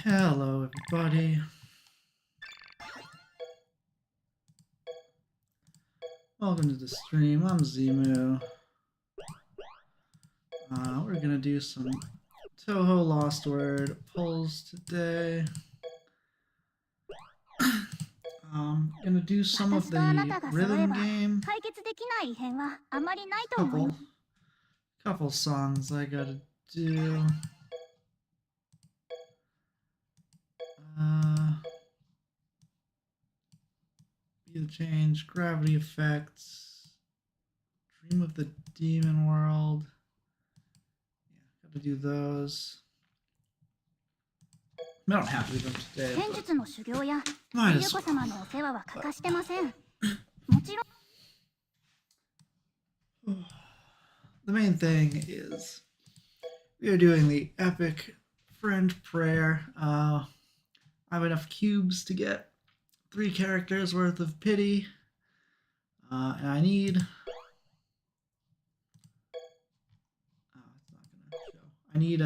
Hello, everybody. Welcome to the stream. I'm Zemoo. We're gonna do some Touhou Lost Word pulls today. Gonna do some of the rhythm game. Couple songs I gotta do. Be the Change, Gravity Effects, Dream of the Demon World. Yeah, gotta do those. I don't have to do them today. Might as well. The main thing is we are doing the epic friend prayer. I have enough cubes to get 3 characters worth of pity, and I need. It's not gonna show. I need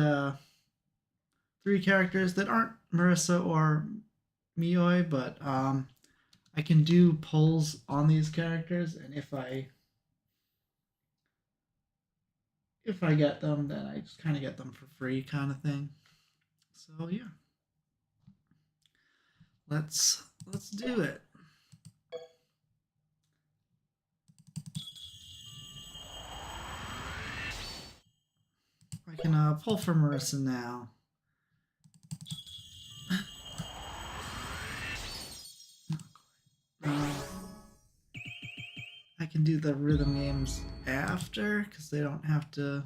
3 characters that aren't Marissa or Mioi, but I can do pulls on these characters, and if I get them, then I just kind of get them for free, kind of thing. So yeah, let's do it. I can pull for Marissa now. I can do the rhythm games after because they don't have to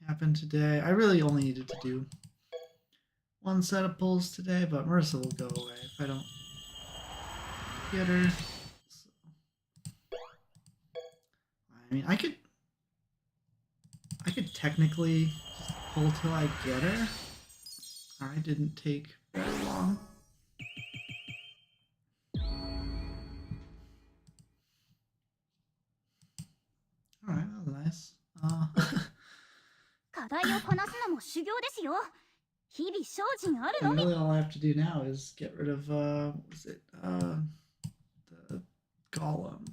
happen today. I really only needed to do 1 set of pulls today, but Marissa will go away if I don't get her. So, I mean, I could technically just pull till I get her. Alright, didn't take very long. Alright, that was nice. And really all I have to do now is get rid of, what was it, the golem.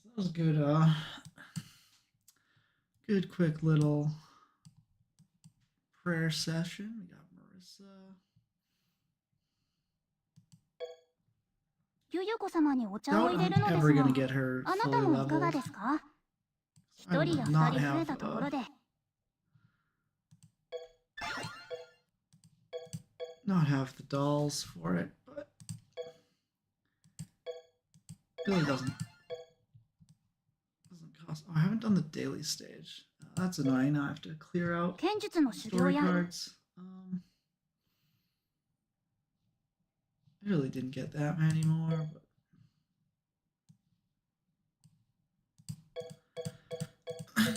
That was good, good quick little prayer session. We got Marissa. Doubt I'm ever gonna get her fully leveled. I would not have the dolls for it, but it really doesn't cost. Oh, I haven't done the daily stage. That's annoying. Now I have to clear out story cards. I really didn't get that many more, but I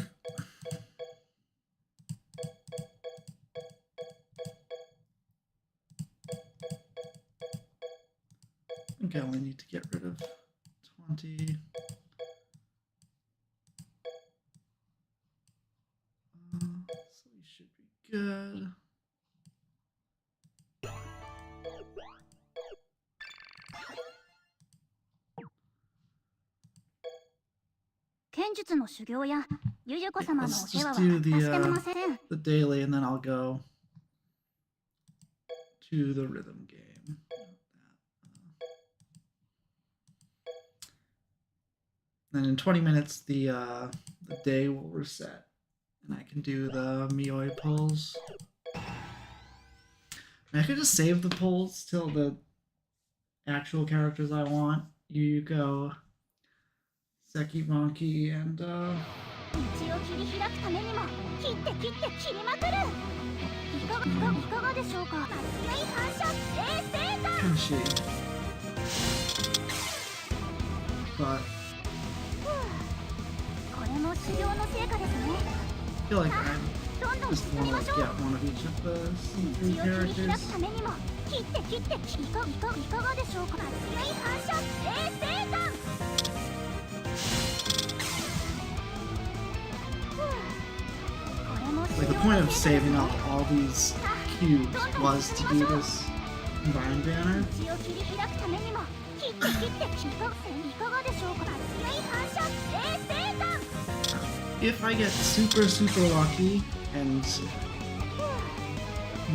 think I only need to get rid of 20. So we should be good. Let's just do the daily, and then I'll go to the rhythm game. Then in 20 minutes, the day will reset, and I can do the Mioi pulls. I could just save the pulls till the actual characters I want. Yuko, Seki Monkey, and Kenshi. But feel like I just want to get one of each of the C3 characters. Like the point of saving up all these cubes was to do this combined banner. If I get super lucky and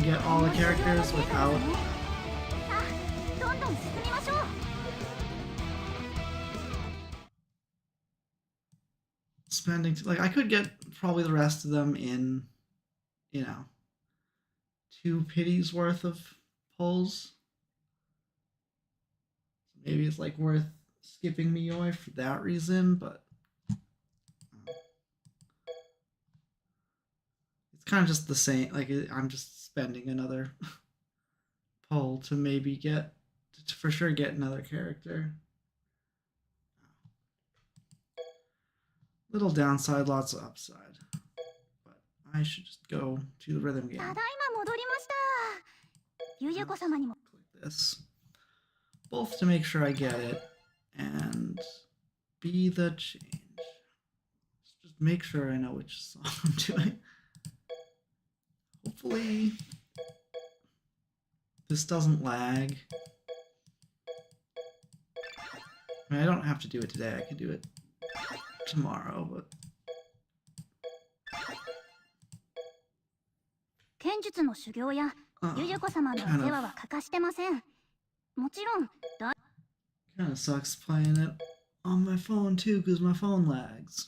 get all the characters without spending, like I could get probably the rest of them in, you know, 2 pities worth of pulls. Maybe it's like worth skipping Mioi for that reason, but it's kind of just the same. Like I'm just spending another pull to maybe get, to for sure get another character. Little downside, lots of upside. But I should just go to the rhythm game. Click this. Both to make sure I get it, and be the change. Just make sure I know which song I'm doing. Hopefully this doesn't lag. I mean, I don't have to do it today, I can do it tomorrow, but... Kind of sucks playing it on my phone too, because my phone lags.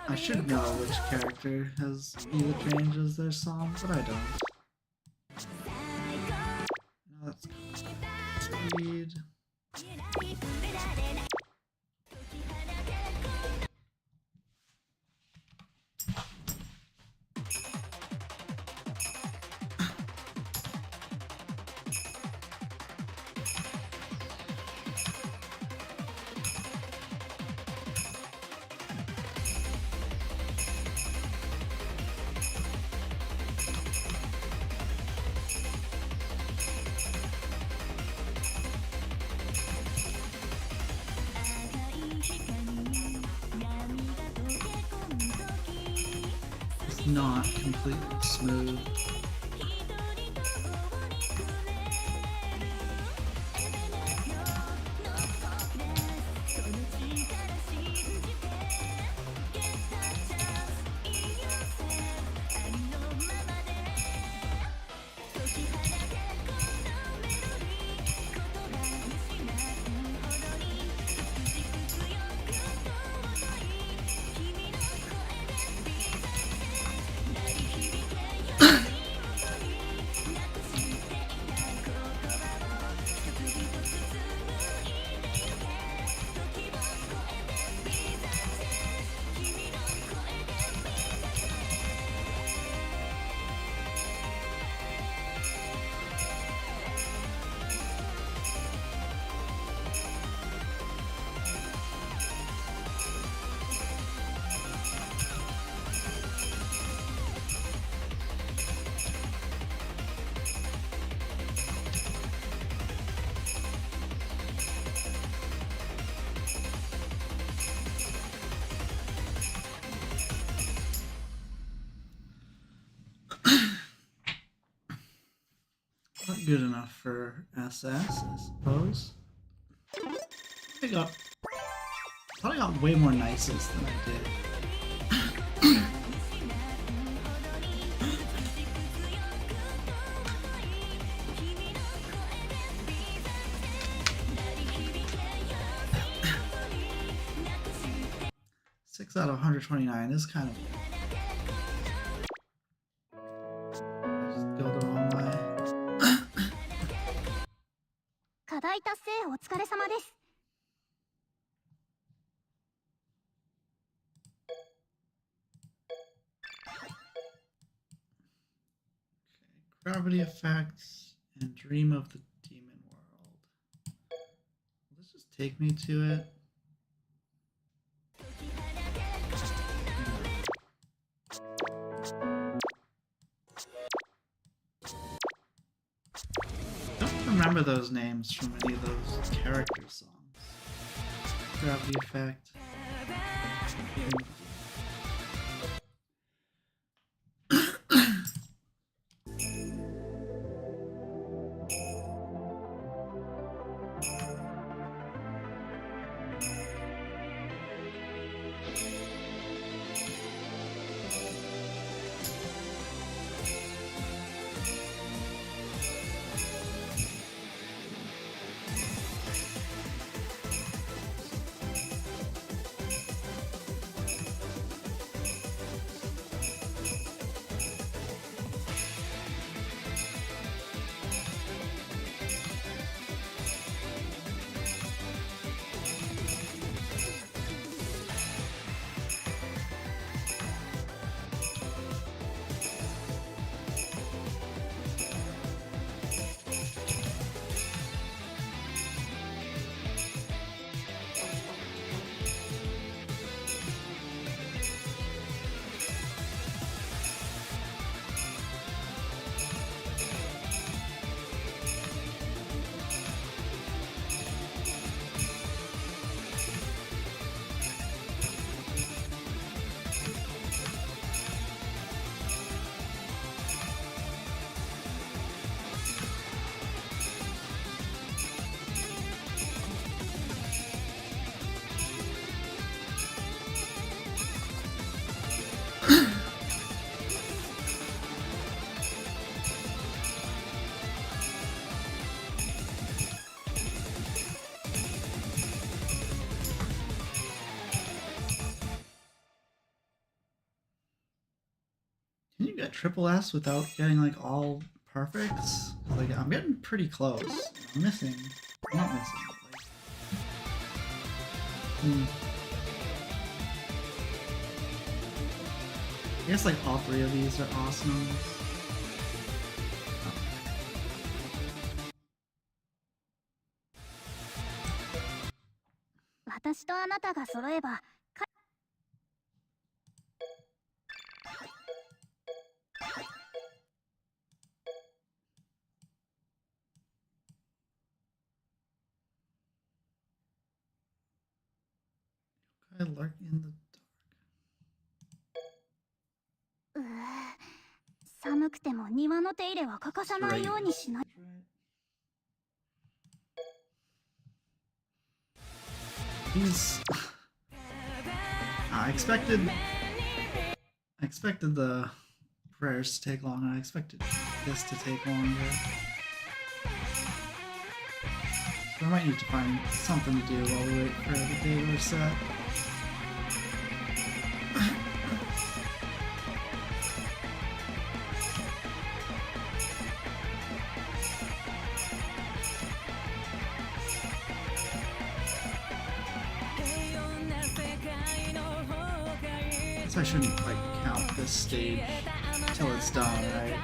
I should know which character has either change as their song, but I don't. No, that's speed. Not completely smooth. Not good enough for SS, I suppose. I thought I got way more nices than I did. 6 out of 129 is kind of... I just go the wrong way. 課題達成お疲れ様です。Gravity effects and dream of the demon world. Will this just take me to it? I don't remember those names from any of those character songs. Gravity effect. Can you get triple S without getting like all perfects? Like I'm getting pretty close. I'm missing. I'm not missing. But, like, I guess like all three of these are awesome. I lurk in the dark. 寒くても庭の手入れは欠かさないようにしない。 He's... I expected the prayers to take long, and I expected this to take longer. So I might need to find something to do while we wait for the day to reset. I shouldn't like count this stage till it's done, right?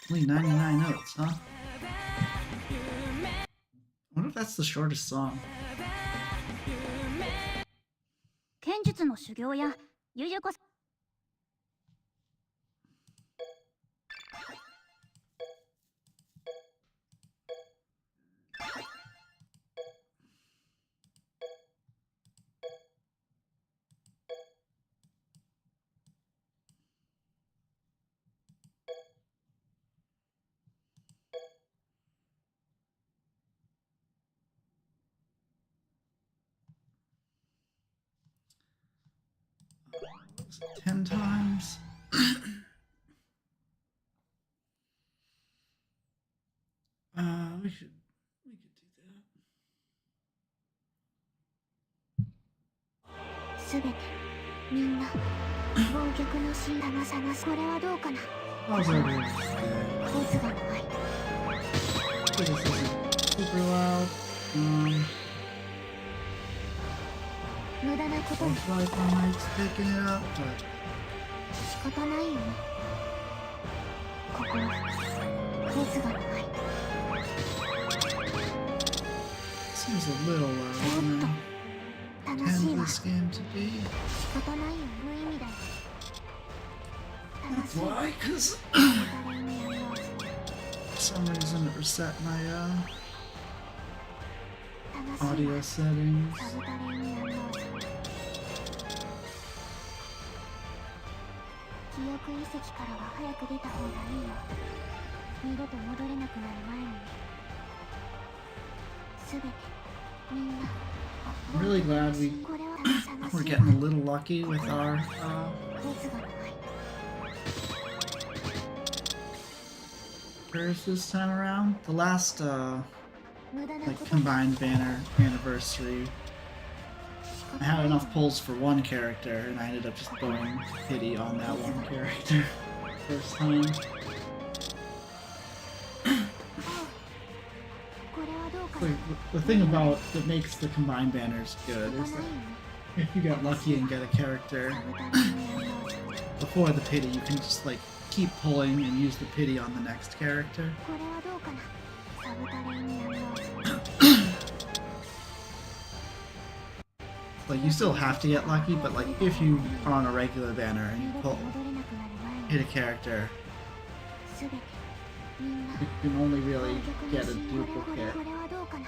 Only 99 notes, huh? that's the shortest song. 剣術の修行やゆゆこさん 10 times. We could do that. すべてみんな忘却のシーンが探すこれはどうかな How's that? コースがない This isn't super loud. 無駄なことに Looks like my mic's picking it up, but 仕方ないよねここはコースがない seems a little loud now. 楽しい Tend わ this game to be. 仕方ないよ無意味だよ楽し That's いわ why, because お互いにやろう for some reason it reset my 楽しいわ audio settings. サブタレにやろう記憶遺跡からは早く出た方がいいよ二度と戻れなくなる前にねすべてみんな I'm really glad これは探 we're し getting a little lucky with our コースがない prayers this time around. The last 無駄な like こと combined banner anniversary, I had enough pulls for one character, and I ended up just going pity on that one character first time. これはどうか The, な the thing about that makes the combined banners good 仕 is 方ない that よね if you get lucky and get a character サブタレにやろう before the pity, you can just like keep pulling and use the pity on the next character. これはどうかなサブタレにやろう Like you still have to get lucky, but like if you are on a regular banner and you 二度と pull 戻れなくなる前に hit a character, すべてみんな you can only really 忘却 get の a シーンこれ duplicate はどうかな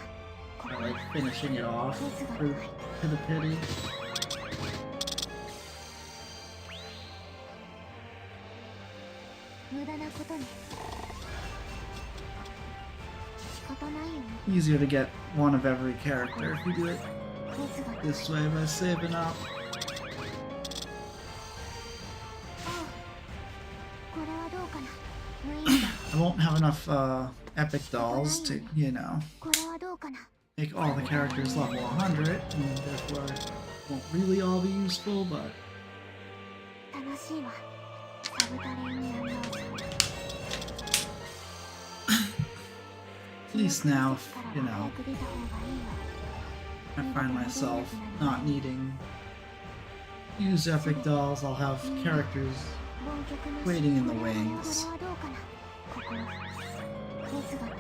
by like finishing it off for, to the pity. 無駄なことに仕方ないよね Easier to get one of every character if you do it コースが this way by saving up. これはどうかな無意味だ I won't have enough epic dolls to, you know, これはどうかな make all the characters level 100, and therefore won't really all be useful, but 楽しいわサブタレにやろう at least now, if, you know, 早く出た方がいいわ I find myself not needing to use epic dolls, I'll have characters 忘却の waiting in the これ wings. はどうかなここはコースがない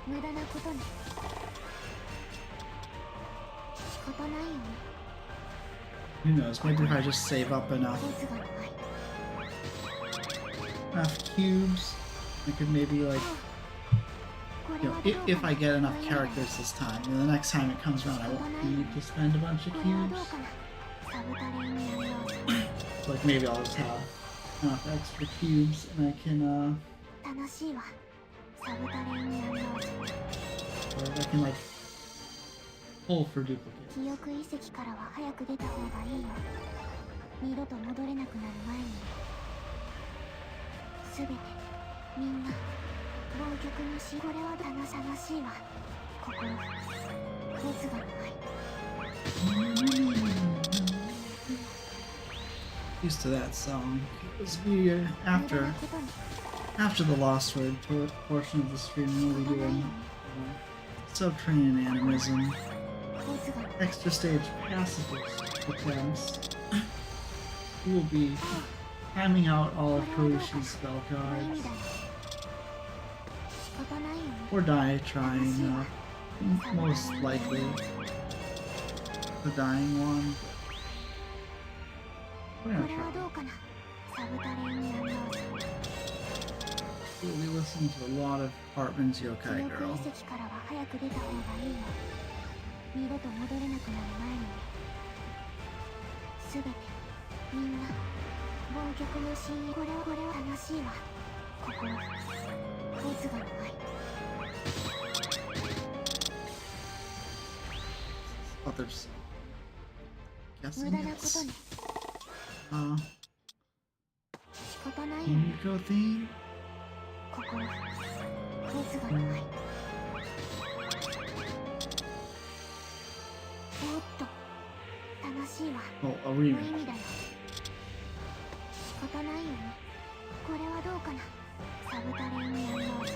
無駄なことに仕方ないよね Who knows, maybe if I just save up コ enough ースがない cubes, I could maybe like, こ you れ know, はどう if か I な get enough characters this time, and the next time it comes around I won't need to spend a bunch of これは cubes. どうかなサブタレにやろう So like maybe I'll just have enough extra cubes and I can 楽しいわサブタレにやろう or I can like pull for duplicates. 記憶遺跡からは早く出た方がいいよ二度と戻れなくなる前にすべてみんな忘却のしこれは楽しいわここはコースがない Used to that song. It was weird 無駄 after なことに after the Lost Word portion of the stream. We'll be doing Subterranean animism, コースがない extra stage pacifist attempts. We'll be Handing out all of Koishi's spell 無意 cards. 味だよ。仕方ないよね。 Or die trying, most likely the dying one. We're こ gonna れは try. どうかな。サブタレーニアンローズ。 We listen to a lot of Hartman's 記 Yokai 憶遺 Girl. 跡からは早く出た方がいいよ。二度と戻れなくなる前にね。すべてみんな忘却の真意。これは悲しいわ。心熱がない。 Others. 無 Guessing 駄なこと it's ね。 仕方ないよね。 Unico theme? 心熱がない。おっと悲しいわ。 Oh, a 無意 remake. 味だよ。仕方ないよね。これはどうかな。サブタレーニアンローズ。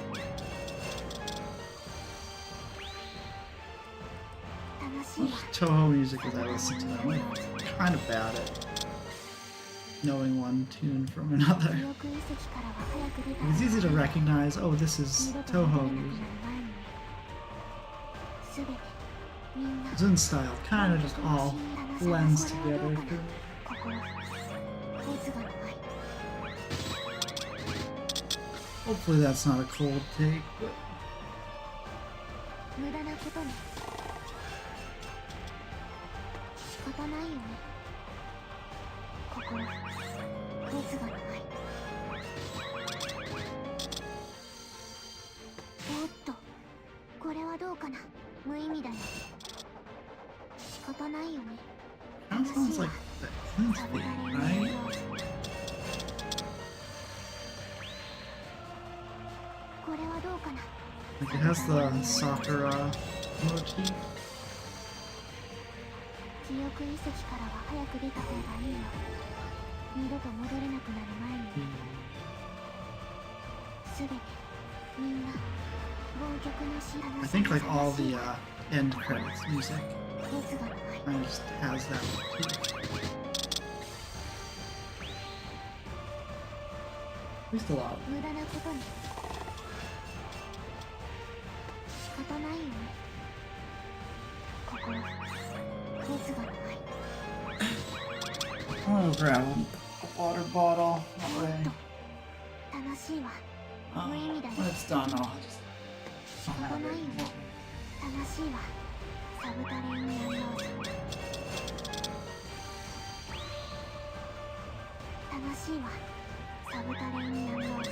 悲しいわ。 Touhou music as I listen to them. I'm kind of bad at knowing one tune from 記 another. 憶遺跡からは早く出た It's easy to 方がいい。 recognize, oh, this is 二度と戻 Touhou れなくなる music. 前にね。すべてみんな Zun style kind of just all blends together. 心熱がない。 Hopefully that's not a cold take, but 無駄なことね。仕方ないよね。心熱がない。おっとこれはどうかな。無意味だよ。仕方ないよね。 that sounds like the Clint サブタレ theme, ーニアン right? ローズ。これはどうかな。 Like it has the Sakura motif. 記憶遺跡からは早く出た方がいいよ。二度と戻れなくなる前に。すべてみんな忘却の知ら I な think like all the end credits music 熱がない。 kind of just has that motif. At least a lot. 無駄なことに仕方ないよね。心熱がない。 I'm gonna grab a water bottle. お That っ way. と悲しいわ。 When it's done, I'll just. 仕方ないよね。悲しいわ。サブタレーニアンローズ。悲しいわ。サブタレーニアンローズ。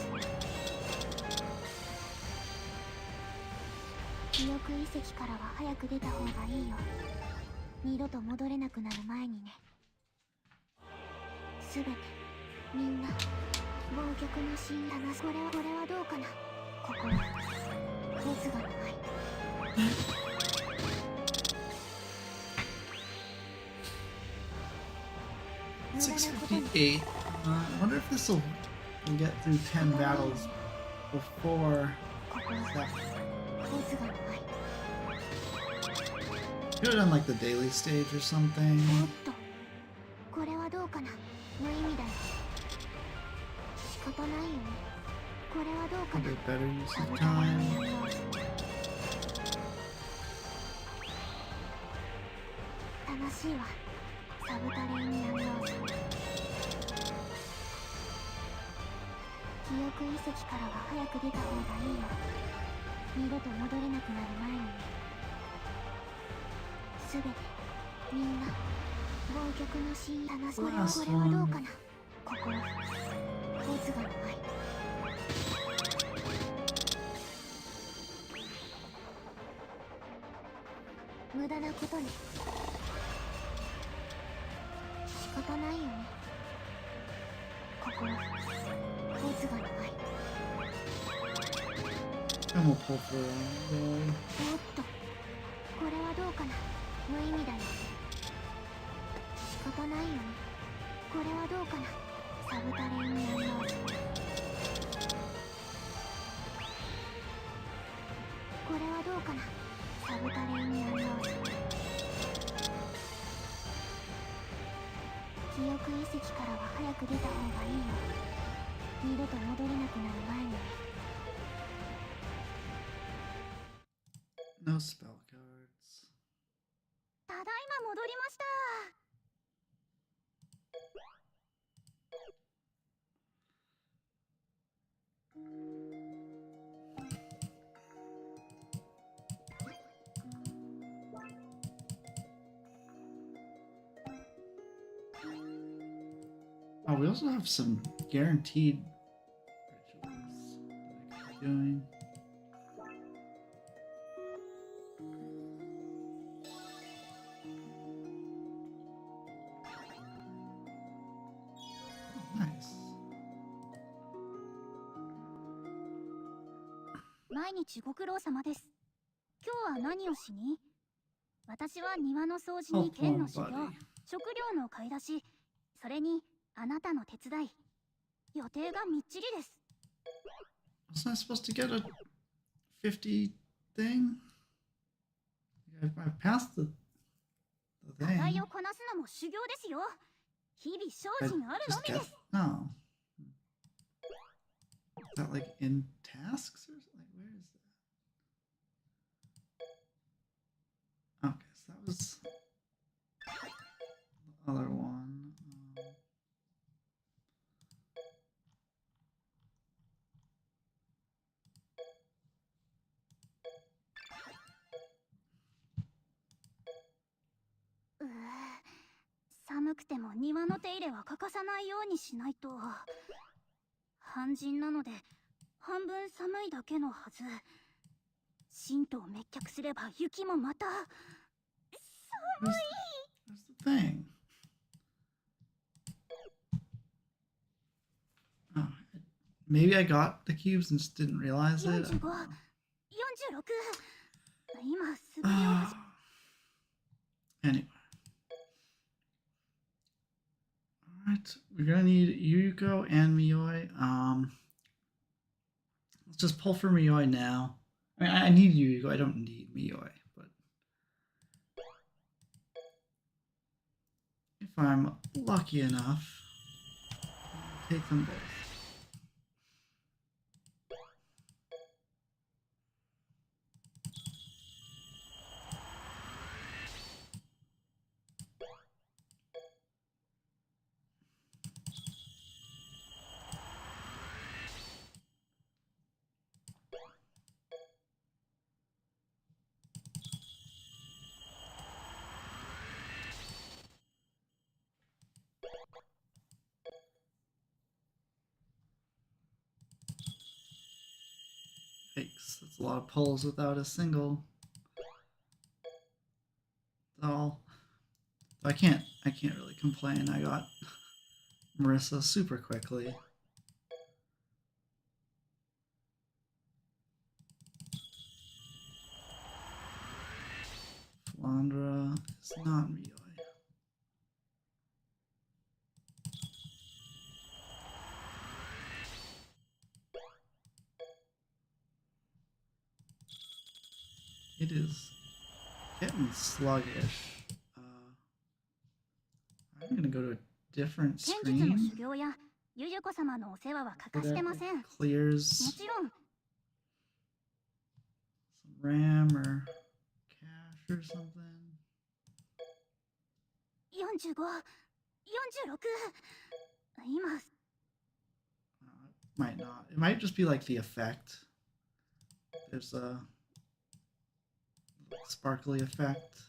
記憶遺跡からは早く出た方がいいよ。二度と戻れなくなる前にね。すべてみんな忘却の真意。これはどうかな。心熱がない。 658. I wonder if this will get through 10 battles before 熱 that. がない。 Could have done like the daily stage or something. おっとこれはどうかな。無意味だよ。仕方ないよね。これはどうか A な。 bit better use サ of ブタレー time. ニアンローズ。悲しいわ。サブタレーニアンローズ。記憶遺跡からは早く出た方がいいよ。二度と戻れなくなる前にね。すべてみんな忘却の真意。これはどうかな。心熱がない。無駄なことに仕方ないよね。心熱がない。 And we'll pull for a roll. おっとこれはどうかな。無意味だよ。仕方ないよね。これはどうかな。サブタレーニアンローズ。これはどうかな。サブタレーニアンローズ。記記憶遺跡からは早く出た方がいいよ。二度と戻れなくなる前に。 No spell cards. ただいま戻りました。 Oh, we also have some guaranteed rituals that I could be doing. Nice. 毎日ご苦労様です。今日は何をしに？私は庭の掃除に剣の修行、食料の買い出し、それにあなたの手伝い。予定がみっちりです。 Wasn't I supposed to get a 50 thing? I passed the 課 thing. 題をこなすのも修行ですよ。日々精 I 進あるの just み get です。 no. Is that like in tasks or something? Like where is that? Okay, so that was the other one. Um, 寒くても庭の手入れは欠かさないようにしないと。半人なので半分寒いだけのはず。神道滅却すれば雪もまた寒い。 Where's the thing? Oh, maybe I got the cubes and just didn't realize it. 45、46。今素振りを始 Anyway. Alright, we're gonna need Yuriko and Mioi. Let's just pull for Mioi now. I mean, I need Yuriko, I don't need Mioi, but if I'm lucky enough, I'll take them both. Yikes, that's a lot of pulls without a single. All. I can't really complain. I got Marissa super quickly. Flandra is not Mioi. It is getting sluggish. I'm gonna go to a different 剣術の screen. 修行やゆゆこ様のお世話は欠かしてません。も Clears ちろん some RAM or cache or something. 45、46。今 It might not. It might just be like the effect. There's a sparkly effect.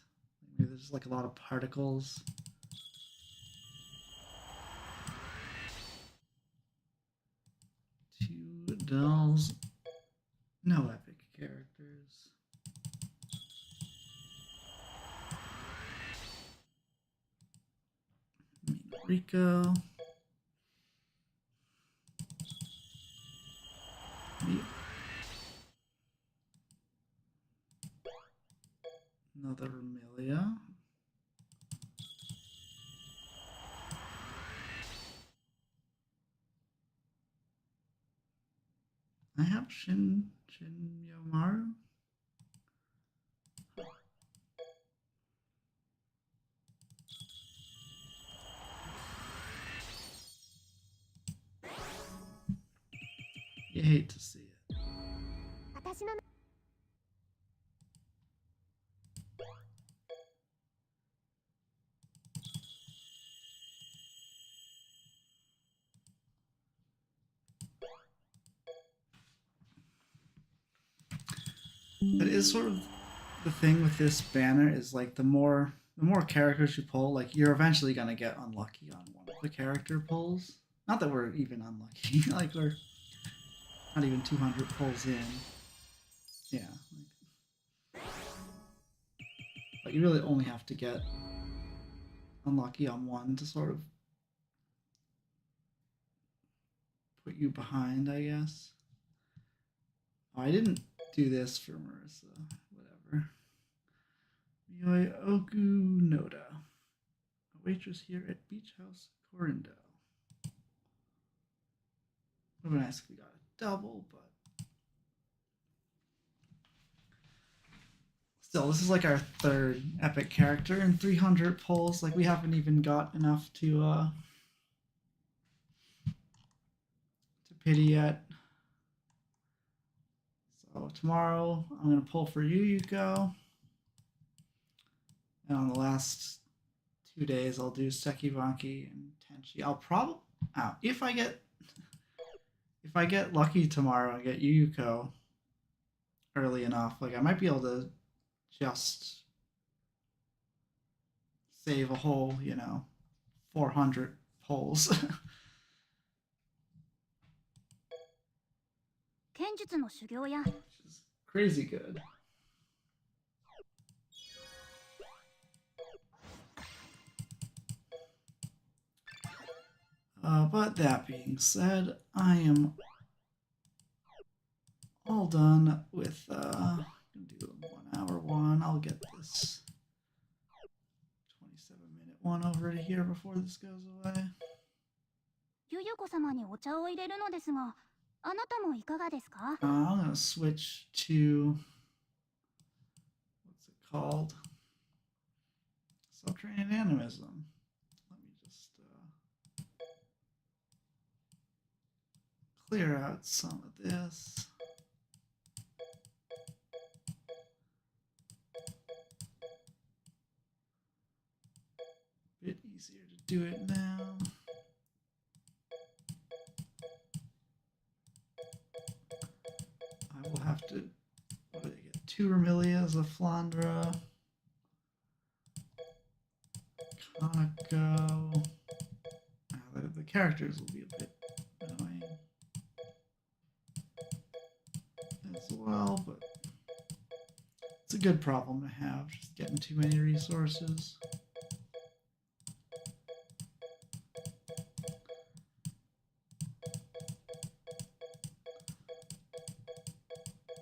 Maybe there's like a lot of particles. Two dolls. No epic characters. Rico. Another Amelia. I have Shinyomaru. You hate to see it. 私の That is sort of the thing with this banner is like the more characters you pull, like you're eventually gonna get unlucky on one of the character pulls. Not that we're even unlucky, like we're not even 200 pulls in. Yeah. But you really only have to get unlucky on one to sort of put you behind, I guess. Oh, I didn't do this for Marissa. Whatever. Mioi Oku Noda. A waitress here at Beach House Corindo. Would have been nice if we got a double, but still, this is like our third epic character in 300 pulls. Like we haven't even got enough to pity yet. So tomorrow I'm gonna pull for Yuyuko. And on the last 2 days I'll do Sekibanki and Tenchi. I'll probably if I get lucky tomorrow and get Yuyuko early enough, like I might be able to just save a whole, 400 pulls. 剣術の修行や Which is crazy good. But that being said, I am all done with I'm gonna do a 1 hour one. I'll get this 27-minute one over to here before this goes away. ゆゆこ様にお茶を入れるのですが、あなたもいかがですか? I'm gonna switch to what's it called? Subterranean animism. Let me just clear out some of this. Bit easier to do it now. I will have to, what do they get? 2 Remilias of Flandra. Kanako. The characters will be a bit annoying as well, but it's a good problem to have, just getting too many resources.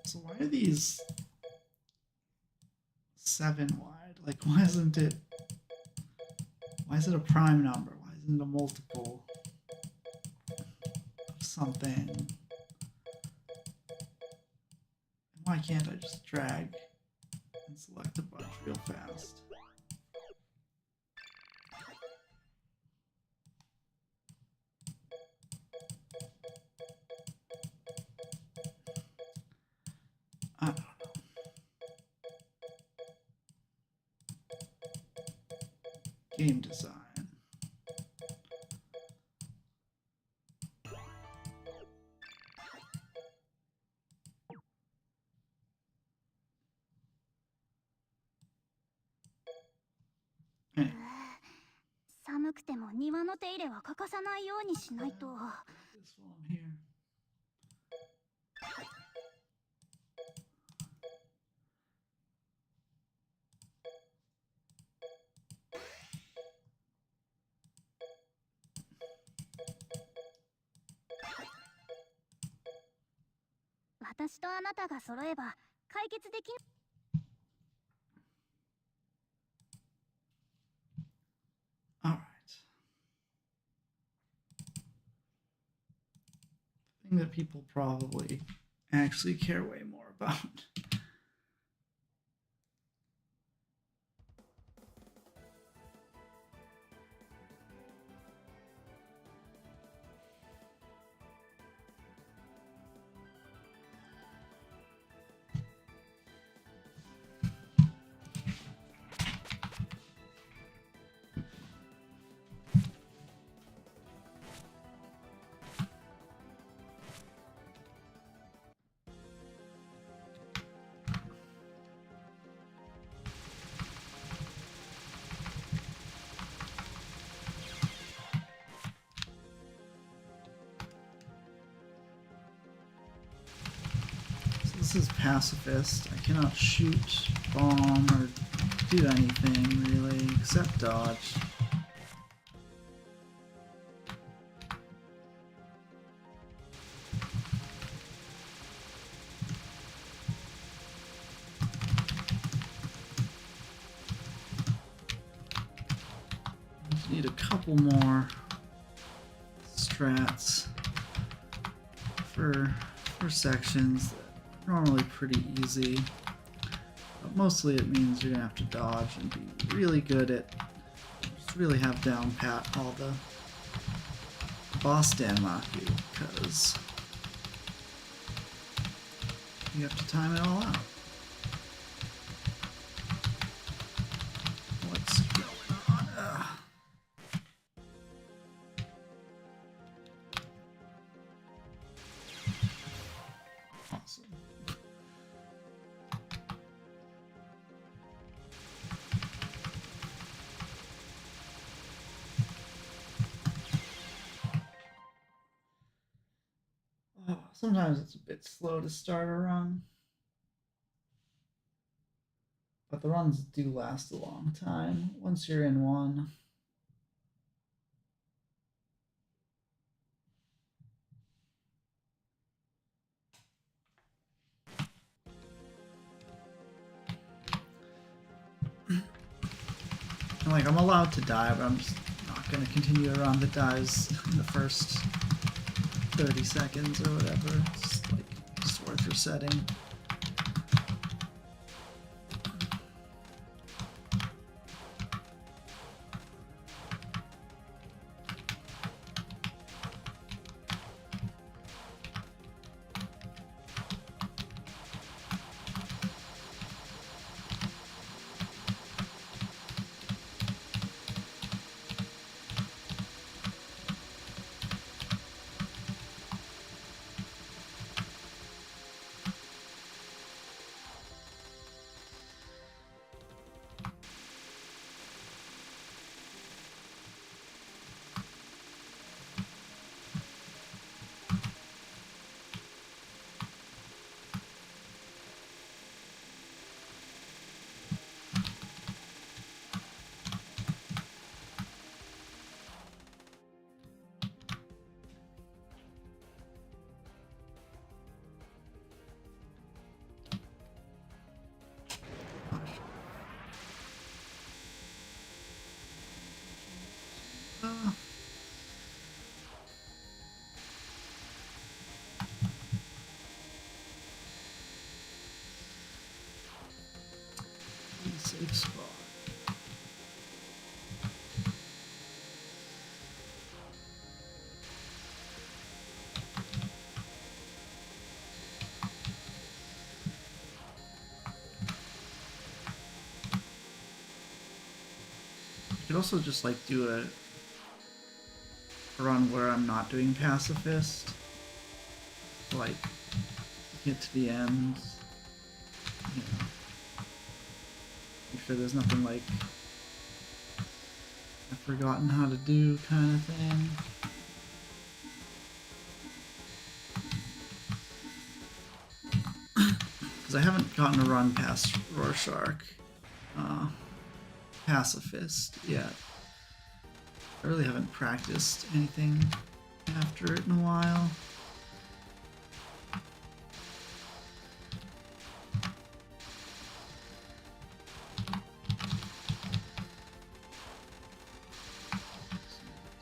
So why are these 7 wide? Like, why isn't it a prime number? Why isn't it a multiple of something? And why can't I just drag and select a bunch real fast? I don't know. Game design. Anyway. 寒くても庭の手入れは欠かさないようにしないと。 This while I'm here. 私とあなたが揃えば解決できる。 All right. The thing that people probably actually care way more about. this is pacifist. I cannot shoot, bomb, or do anything really except dodge. Need a couple more strats for sections that are normally pretty easy, but mostly it means you're gonna have to dodge and be really good at just really have down pat all the boss Damnaku, because you have to time it all out. What's going on? Awesome. Sometimes it's a bit slow to start a run, but the runs do last a long time once you're in one. And like, I'm allowed to die, but I'm just not going to continue a run that dies in the first 30 seconds or whatever. It's like just worth resetting. Safe spot. I could also just like do a run where I'm not doing pacifist, like get to the end, you know. Make sure there's nothing like I've forgotten how to do kind of thing. Because I haven't gotten a run past Rorsharch pacifist yet. I really haven't practiced anything after it in a while.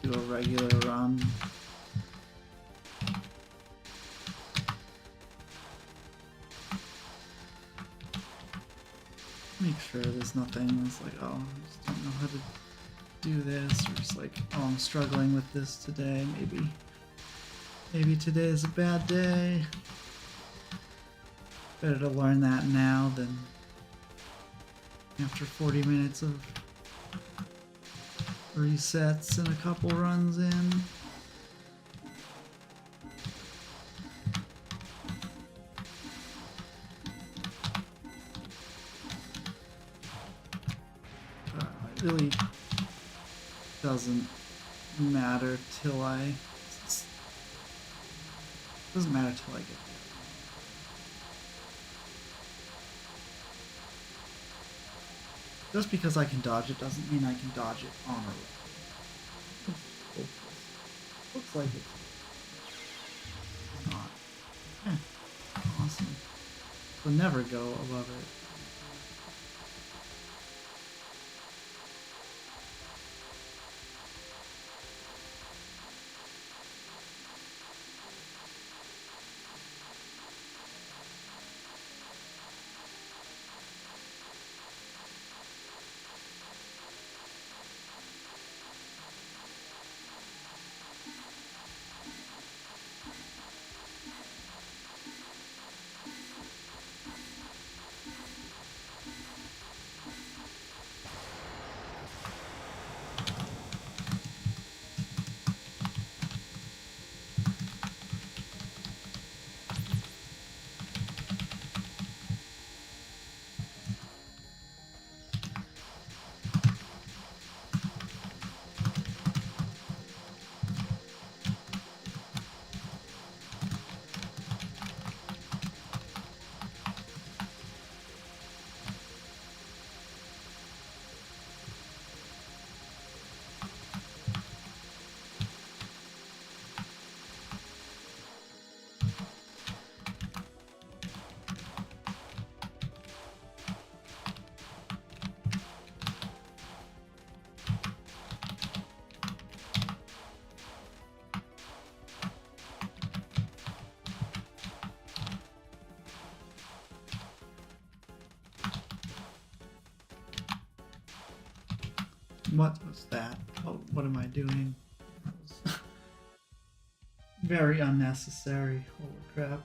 Do a regular run. Make sure there's nothing that's like, oh, I just don't know how to do this, or just like, oh, I'm struggling with this today. Maybe today is a bad day. Better to learn that now than after 40 minutes of resets and a couple runs in. It really doesn't matter till I... It doesn't matter till I get there. Just because I can dodge it doesn't mean I can dodge it honorably. Looks like it's not. Awesome. We'll never go above it. What was that? What am I doing? That was very unnecessary. Holy crap.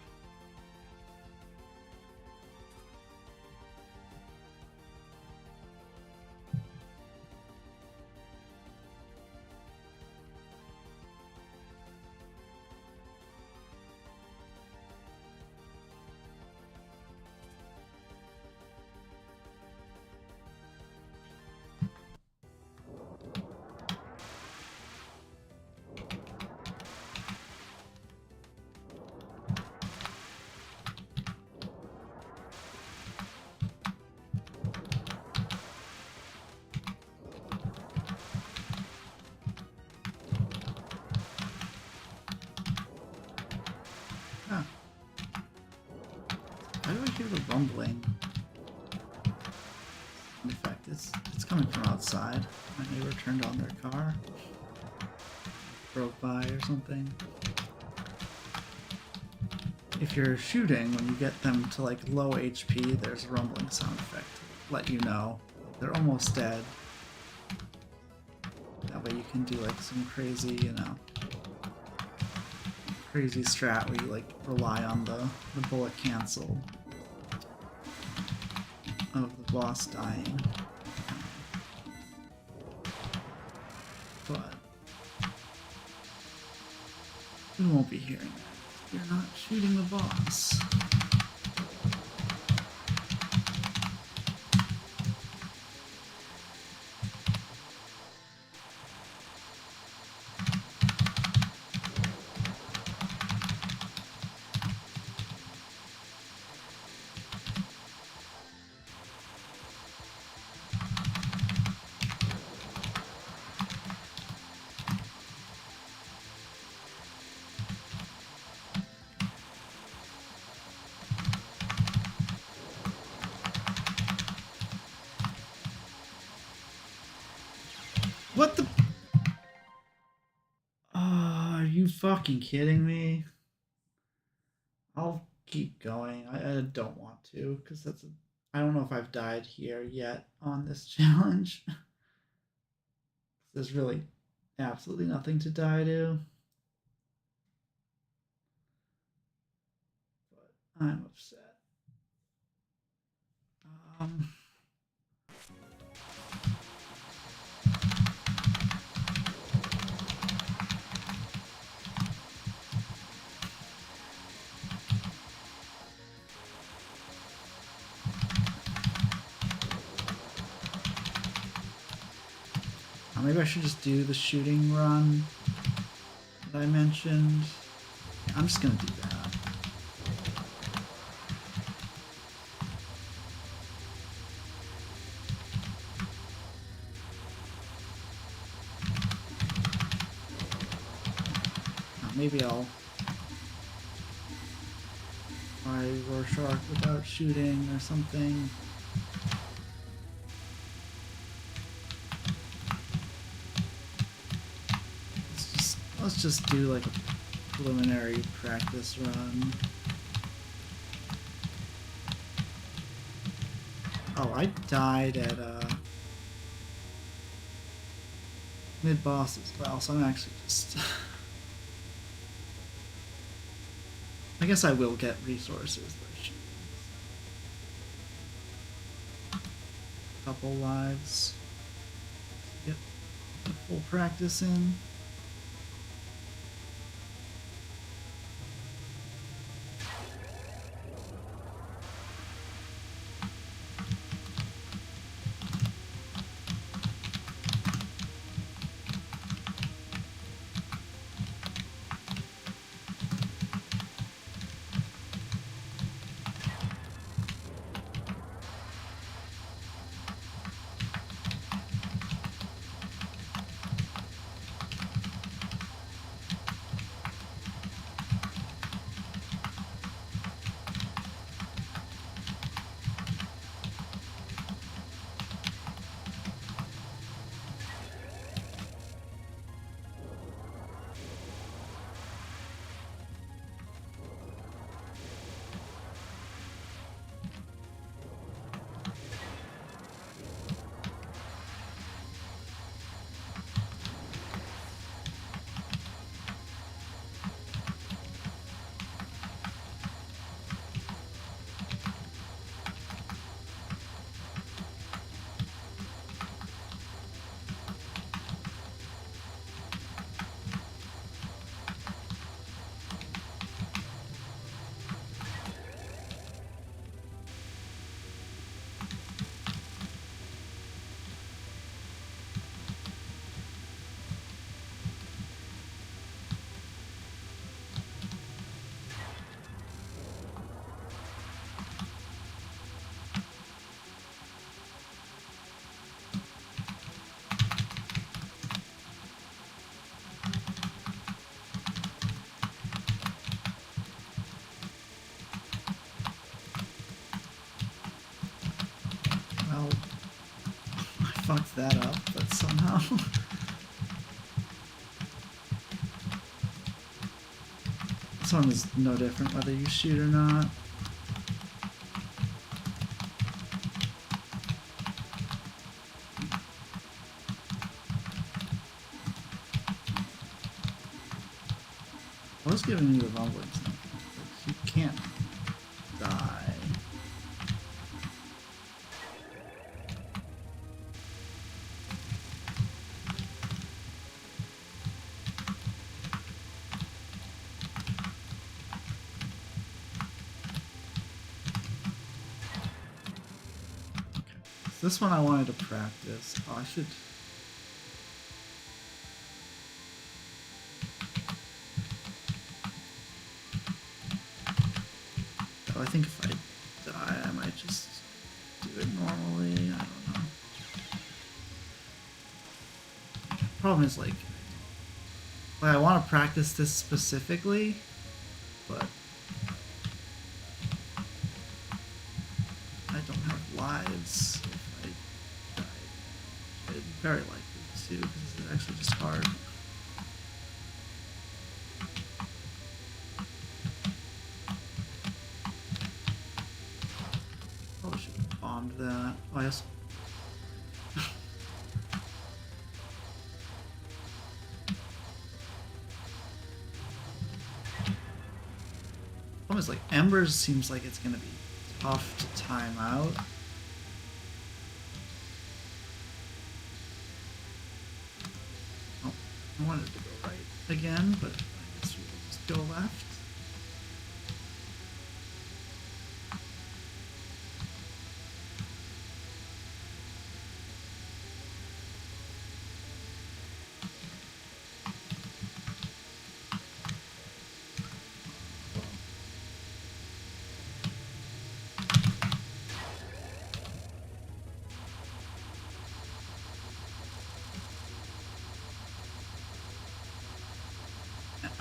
Why do I hear the rumbling? In fact, it's coming from outside. My neighbor turned on their car. Drove by or something. If you're shooting, when you get them to like low HP, there's a rumbling sound effect to let you know they're almost dead. That way you can do like some crazy, crazy strat where you like rely on the bullet cancel of the boss dying. But we won't be hearing that. You're not shooting the boss. What the? Are you fucking kidding me? I'll keep going. I don't want to, because I don't know if I've died here yet on this challenge. There's really absolutely nothing to die to. But I'm upset. Maybe I should just do the shooting run that I mentioned. I'm just gonna do that. maybe I'll try Rorsharch without shooting or something. Let's just do like a preliminary practice run. Oh, I died at mid-boss as well, so I'm actually just... I guess I will get resources. A couple lives. Get the full practice in. Well, I fucked that up, but somehow... This one is no different whether you shoot or not. I was giving you the rumblings. You can't die. This one I wanted to practice. Oh, I should... Oh, I think if I die, I might just do it normally. I don't know. Problem is, like I want to practice this specifically, but I don't have lives. Very likely to, because it's actually just hard. Probably should have bombed that. Oh, yes. Almost like Embers seems like it's gonna be tough to time out. I wanted to go right again, but I guess we'll just go left.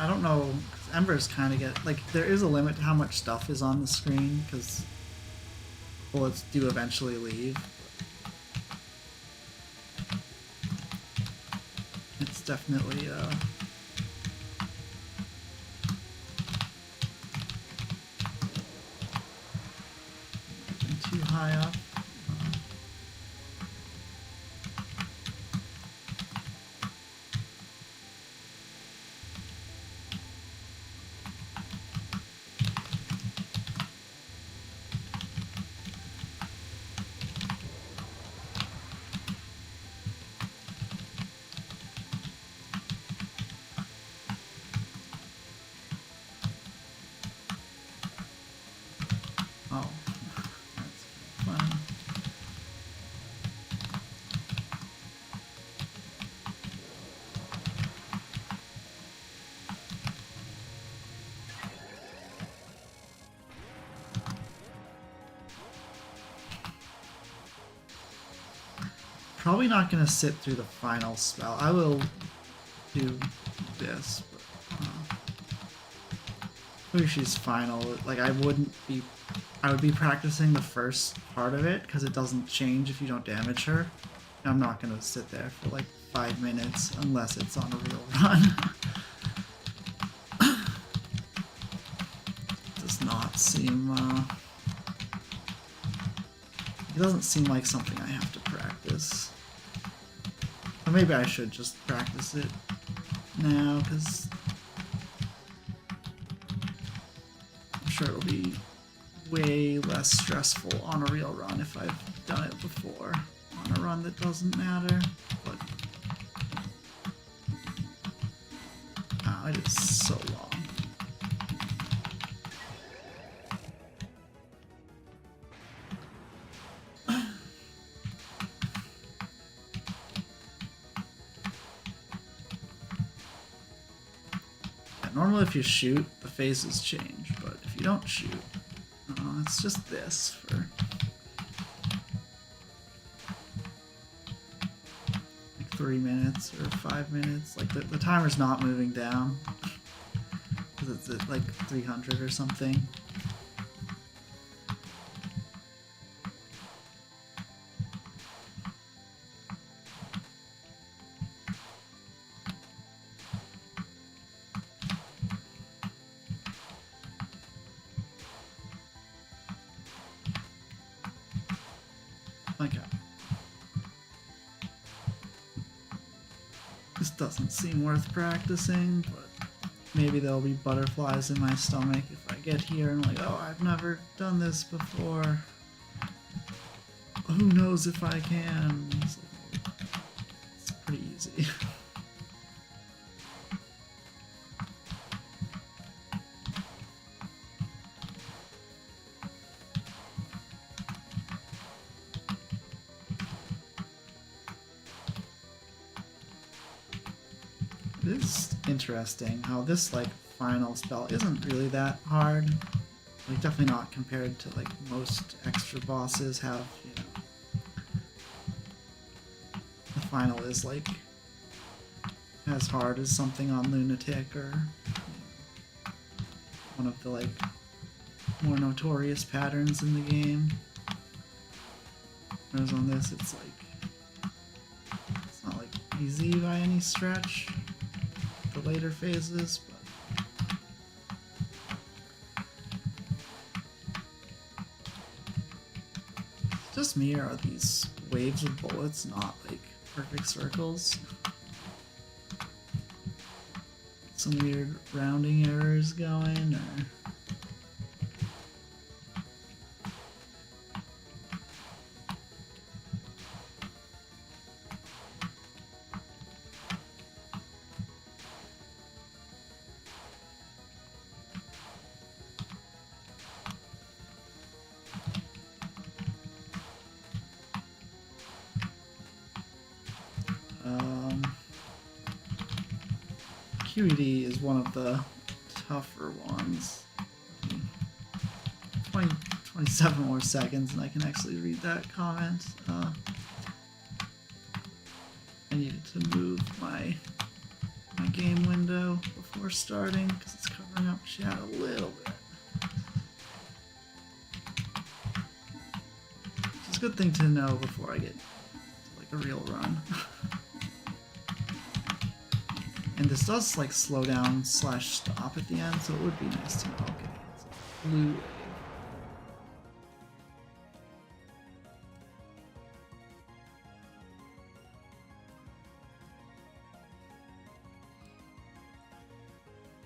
I don't know, 'cause Embers kind of get, like, there is a limit to how much stuff is on the screen, because bullets do eventually leave. It's definitely, too high up. Oh, that's fun. Probably not going to sit through the final spell. I will do this, but Fushi's final, like, I would be practicing the first part of it, because it doesn't change if you don't damage her. I'm not going to sit there for like 5 minutes unless it's on a real run. Does not seem, it doesn't seem like something I have to practice. Or maybe I should just practice it now, because I'm sure it'll be way less stressful on a real run if I've done it before on a run that doesn't matter. But oh, it is so long. Normally if you shoot, the phases change, but if you don't shoot, it's just this for like 3 minutes or 5 minutes. Like the timer's not moving down because it's at like 300 or something. Okay. This doesn't seem worth practicing, but maybe there'll be butterflies in my stomach if I get here and I'm like, oh, I've never done this before. Who knows if I can? It's pretty easy. It is interesting how this like final spell isn't really that hard. Like definitely not compared to like most extra bosses have, you know. The final is like as hard as something on Lunatic or one of the like more notorious patterns in the game. Whereas on this it's like it's not like easy by any stretch. The later phases, but just me, or are these waves of bullets not like perfect circles? Some weird rounding errors going, or QED is one of the tougher ones. 27 more seconds and I can actually read that comment. I needed to move my game window before starting because it's covering up chat a little bit. It's a good thing to know before I get to like a real run. And this does like slow down / stop at the end, so it would be nice to know. Okay, it's a blue wave.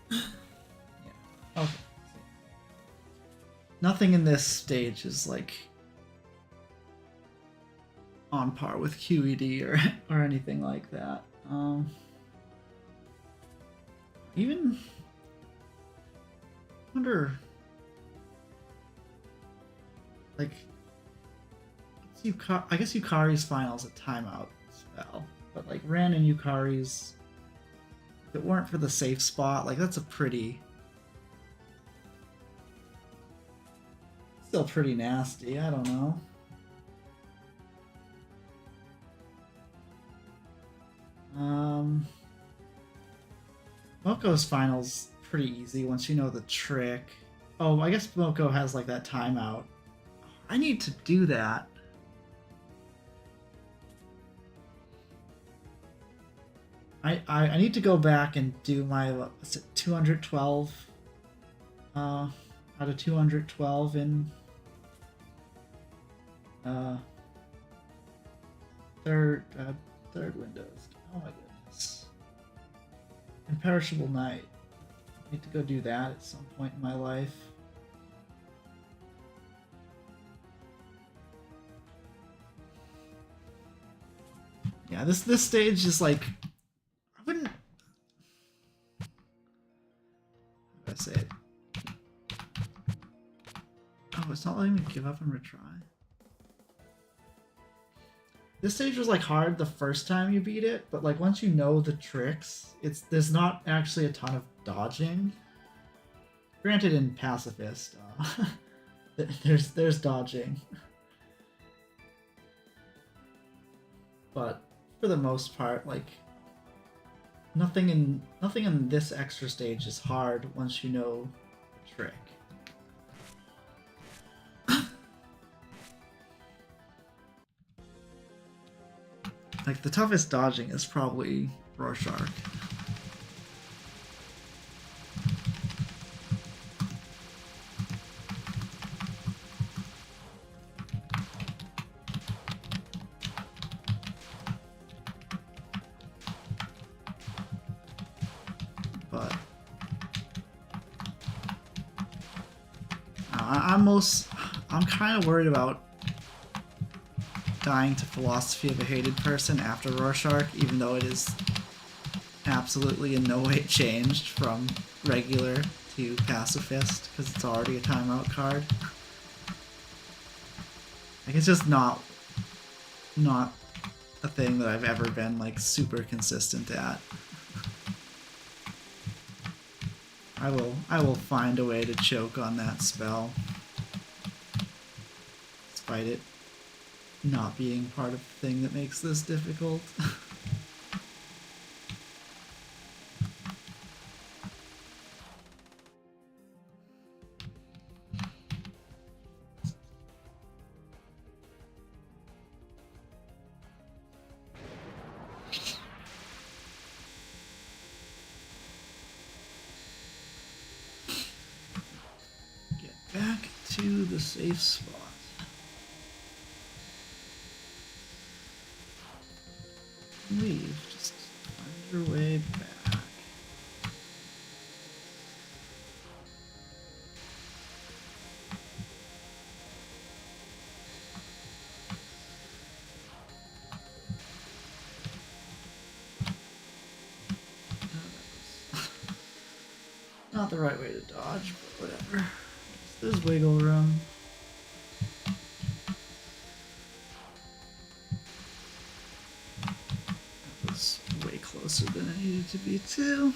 Yeah. Okay. Nothing in this stage is like on par with QED or anything like that. Even wonder, like, I guess Yukari's final's a timeout spell, but like Ren and Yukari's, if it weren't for the safe spot, like that's a still pretty nasty. I don't know. Moko's final's pretty easy once you know the trick. Oh, I guess Moko has like that timeout. I need to do that. I need to go back and do my, what's it, 212 out of 212 in third windows. Oh my goodness. Imperishable Night. I need to go do that at some point in my life. Yeah, this stage is like, I wouldn't. How do I say it? Oh, it's not letting me give up and retry. This stage was like hard the first time you beat it, but like once you know the tricks, there's not actually a ton of dodging. Granted, in Pacifist, there's dodging, but for the most part, like nothing in this extra stage is hard once you know the trick. Like, the toughest dodging is probably Rorsharch. But I'm kind of worried about dying to Philosophy of a Hated Person after Rorsharch, even though it is absolutely in no way changed from regular to Pacifist, because it's already a timeout card. Like, it's just not a thing that I've ever been like super consistent at. I will find a way to choke on that spell, despite it not being part of the thing that makes this difficult. Get back to the safe spot. Leave. Just find your way back. Not the right way to dodge, but whatever. There's wiggle room. Way closer than it needed to be too.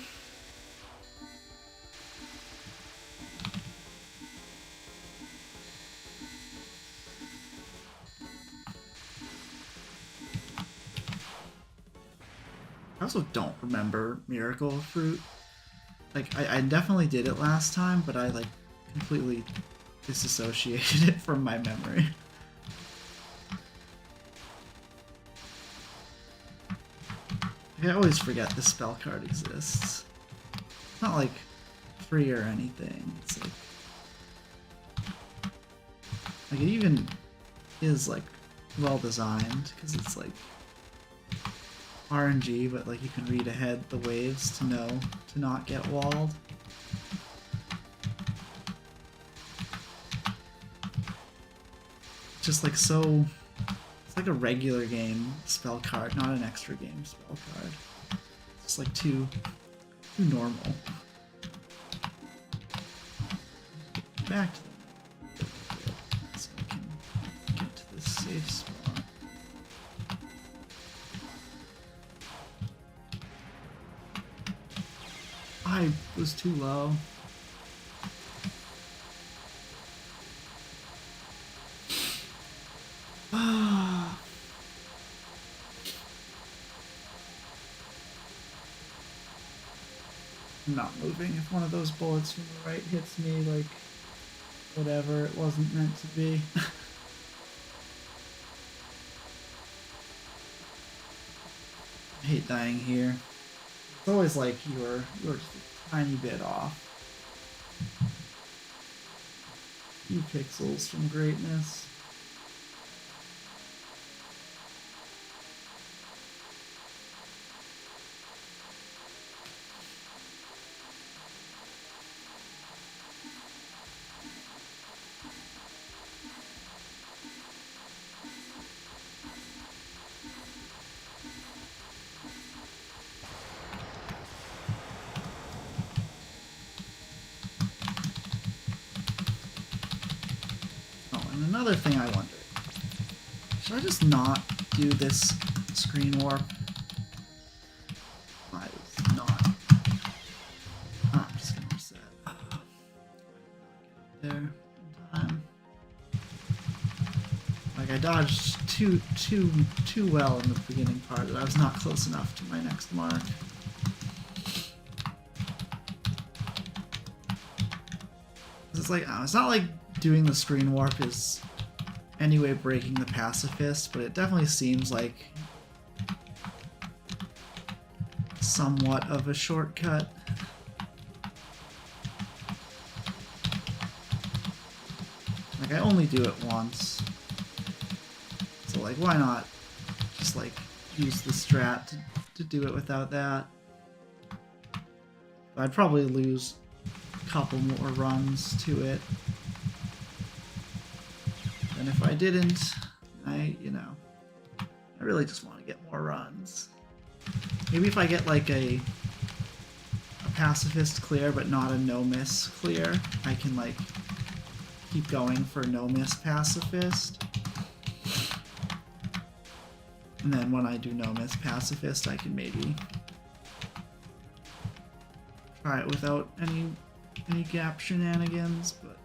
also don't remember Miracle Fruit. Like, I definitely did it last time, but I, like, completely disassociated it from my memory. I always forget this spell card exists. It's not, like, free or anything. It's, like... Like, it even is, like, well-designed, because it's, like... RNG, but like you can read ahead the waves to know to not get walled. Just like so, it's like a regular game spell card, not an extra game spell card. It's just like too normal. Back to the so I can get to this safe spot. I was too low. I'm not moving if one of those bullets from the right hits me, like, whatever, it wasn't meant to be. I hate dying here. It's always like you're just a tiny bit off. Few pixels from greatness. Another thing I wonder, should I just not do this screen warp? I was not. I'm just gonna reset. There in time. Like I dodged too well in the beginning part that I was not close enough to my next mark. It's like it's not like doing the screen warp is anyway breaking the pacifist, but it definitely seems like somewhat of a shortcut. Like I only do it once, so like why not just like use the strat to do it without that? But I'd probably lose a couple more runs to it. And if I didn't, I really just want to get more runs. Maybe if I get like a pacifist clear, but not a no-miss clear, I can like keep going for no-miss pacifist. And then when I do no-miss pacifist, I can maybe try it without any gap shenanigans, but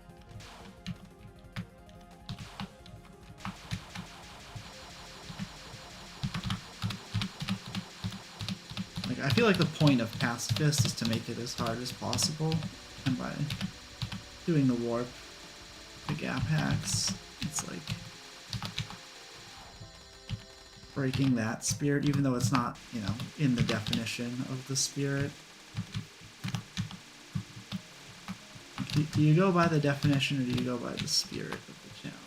I feel like the point of Pacifist is to make it as hard as possible, and by doing the warp, the gap hacks, it's like breaking that spirit, even though it's not, in the definition of the spirit. Do you go by the definition or do you go by the spirit of the challenge?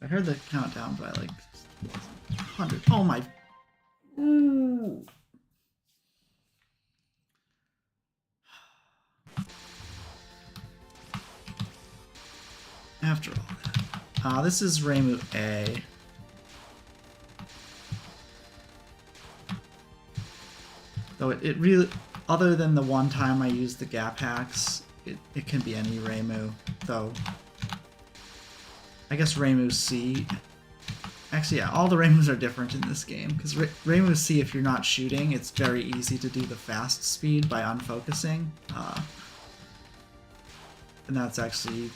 I heard the countdown, but I like 100. Oh my. Ooh. After all that. This is Zemoo A. Though it really, other than the one time I used the gap hacks, it can be any Zemoo, though. I guess Zemoo C. Actually, yeah, all the Zemoos are different in this game, because Zemoo C, if you're not shooting, it's very easy to do the fast speed by unfocusing. And that's actually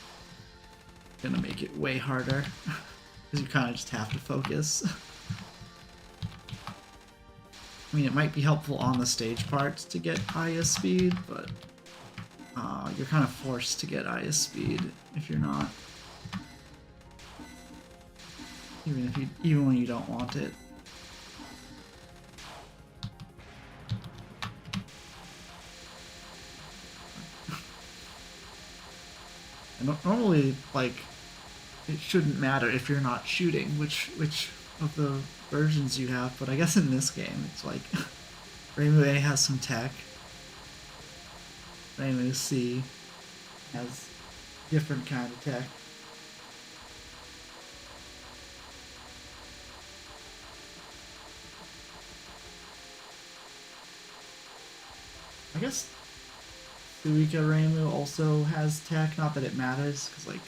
gonna make it way harder, because you kind of just have to focus. I mean, it might be helpful on the stage parts to get highest speed, but you're kind of forced to get highest speed if you're not. Even when you don't want it. And normally, like, it shouldn't matter if you're not shooting which of the versions you have, but I guess in this game it's like Zemoo A has some tech, Zemoo C has different kind of tech. I guess Suika Zemoo also has tech, not that it matters, because like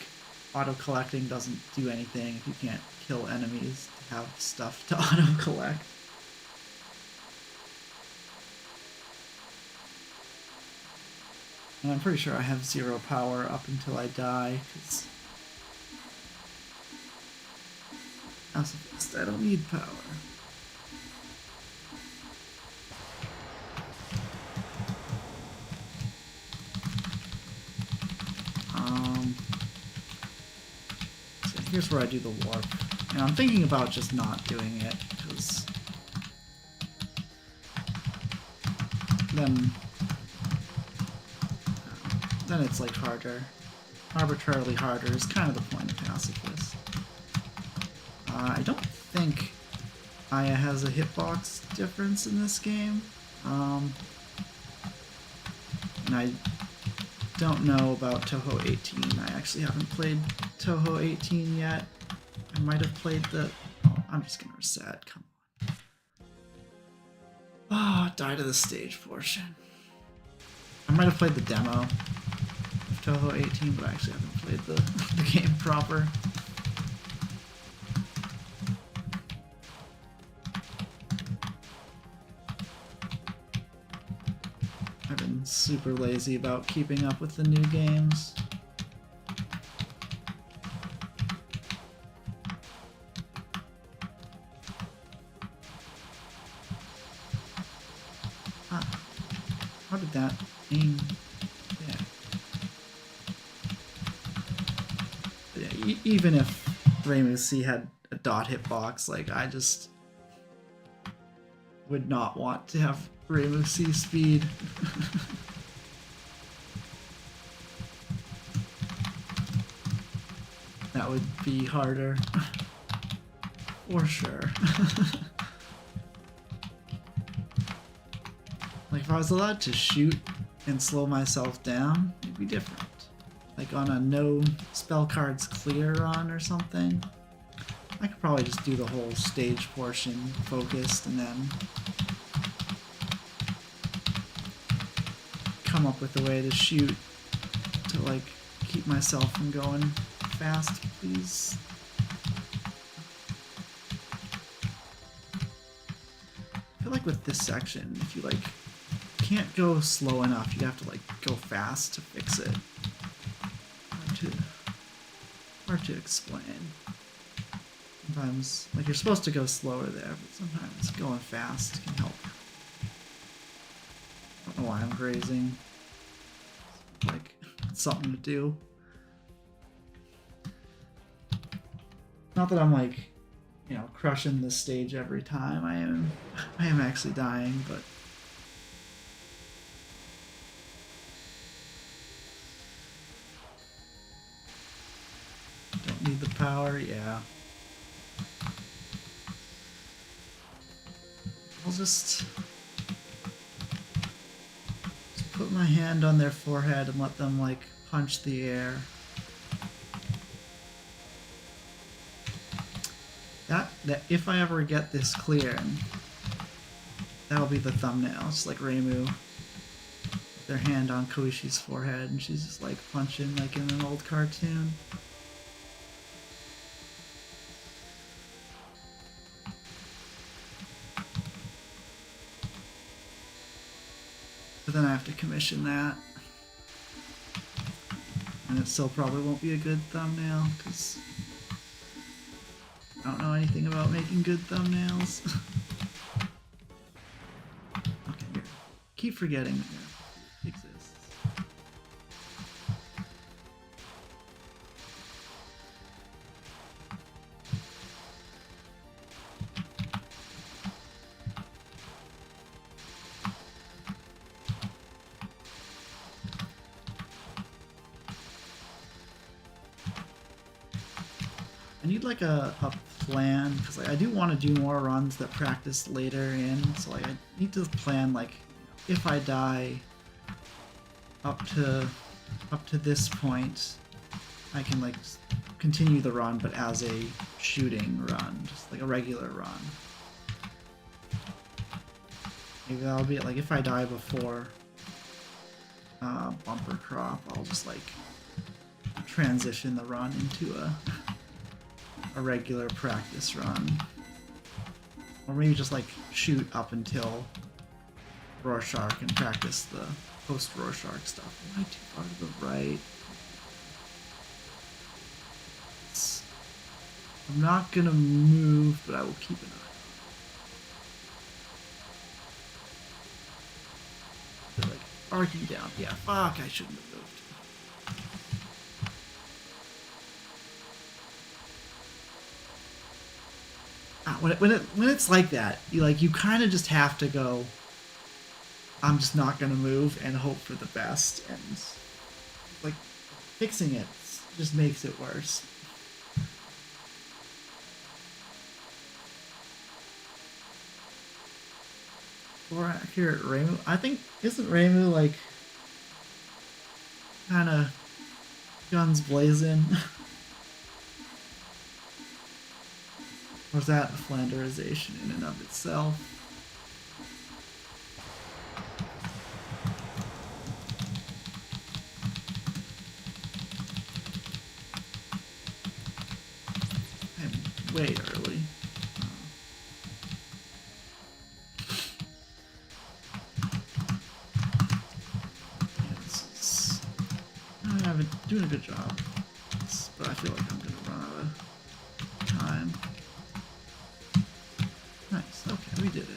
auto-collecting doesn't do anything if you can't kill enemies to have stuff to auto-collect. And I'm pretty sure I have 0 power up until I die, because I don't need power. So here's where I do the warp. And I'm thinking about just not doing it, because then it's like harder. Arbitrarily harder is kind of the point of Pacifist. I don't think Aya has a hitbox difference in this game. And I don't know about Touhou 18. I actually haven't played Touhou 18 yet. I might have played the... Oh, I'm just gonna reset. Come on. Oh, die to the stage portion. I might have played the demo of Touhou 18, but I actually haven't played the game proper. I've been super lazy about keeping up with the new games. How did that aim? Yeah. But yeah, even if Zemoo C had a dot hitbox, like, I just would not want to have Zemoo C speed. That would be harder. For sure. Like, if I was allowed to shoot and slow myself down, it'd be different. Like on a no spell cards clear run or something. I could probably just do the whole stage portion focused and then come up with a way to shoot to, like, keep myself from going fast, please. I feel like with this section, if you, like, can't go slow enough, you have to, like, go fast to fix it. Hard to explain. Sometimes, like, you're supposed to go slower there, but sometimes going fast can help. I don't know why I'm grazing. Like, it's something to do. Not that I'm, like, you know, crushing this stage every time. I am actually dying, but don't need the power, yeah. just put my hand on their forehead and let them like punch the air. That if I ever get this clearing, that'll be the thumbnail. It's like Reimu with their hand on Koishi's forehead and she's just like punching like in an old cartoon. But then I have to commission that. And it still probably won't be a good thumbnail because I don't know anything about making good thumbnails. Okay, here. Keep forgetting that it exists. I need like a plan because like I do want to do more runs that practice later in, so like I need to plan like if I die up to this point, I can like continue the run but as a shooting run, just like a regular run. Maybe that'll be it. Like if I die before bumper crop, I'll just like transition the run into a regular practice run. Or maybe just like shoot up until Rorsharch and practice the post-Rorsharch stuff. Am I too far to the right? I'm not gonna move, but I will keep an eye. They're like arcing down. Yeah, fuck, I shouldn't have moved. When it's like that, you kind of just have to go, I'm just not gonna move and hope for the best, and like fixing it just makes it worse. Or here at Reimu, I think isn't Reimu like kind of guns blazing? Or is that a Flanderization in and of itself? I'm way early. I've been doing a good job, but I feel like I'm gonna run out of time. Nice, okay, we did it.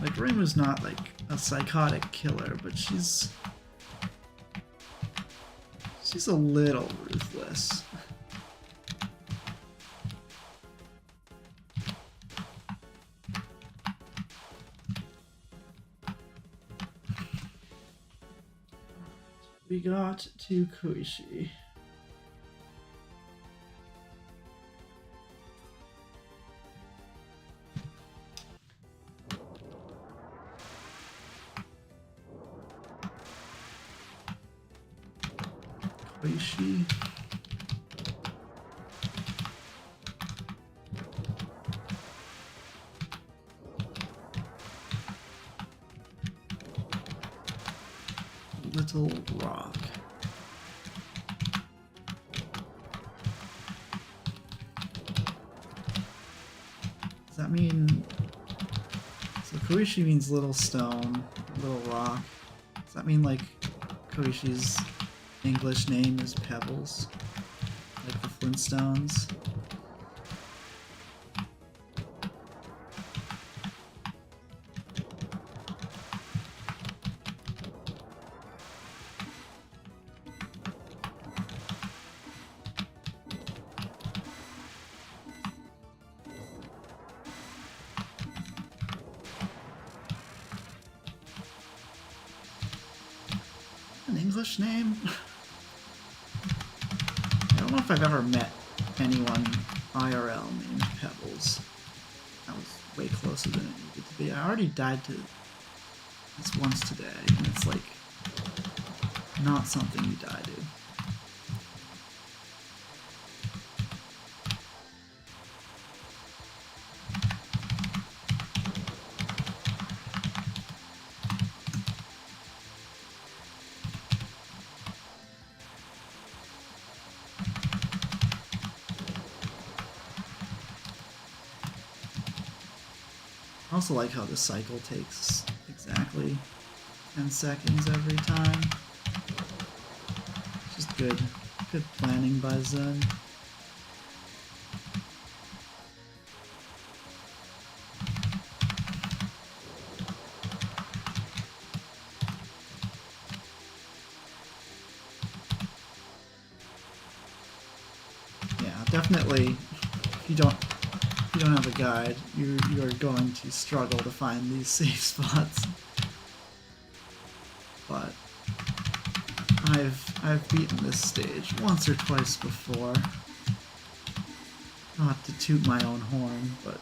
Like, Reimu's not like a psychotic killer, but she's a little ruthless. We got to Koishi. Koishi. Little Rock. Does that mean... So Koishi means little stone, little rock. Does that mean like Koishi's English name is Pebbles? Like the Flintstones? English name? I don't know if I've ever met anyone IRL named Pebbles. That was way closer than it needed to be. I already died to this once today, and it's like not something you die to. I also like how the cycle takes exactly 10 seconds every time. Just good planning by Zen. Yeah, definitely. If you don't have a guide, you're going to struggle to find these safe spots. But I've beaten this stage once or twice before. Not to toot my own horn, but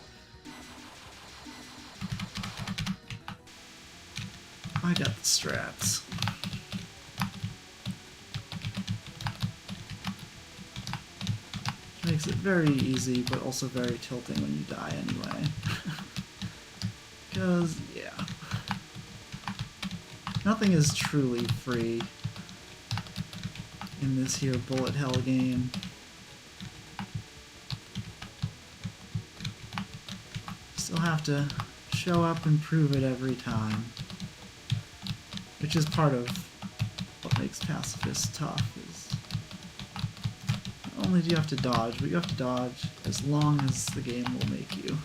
I got the strats. Makes it very easy, but also very tilting when you die anyway. Because, yeah. Nothing is truly free in this here bullet hell game. Still have to show up and prove it every time. Which is part of what makes Pacifist tough, is not only do you have to dodge, but you have to dodge as long as the game will make you.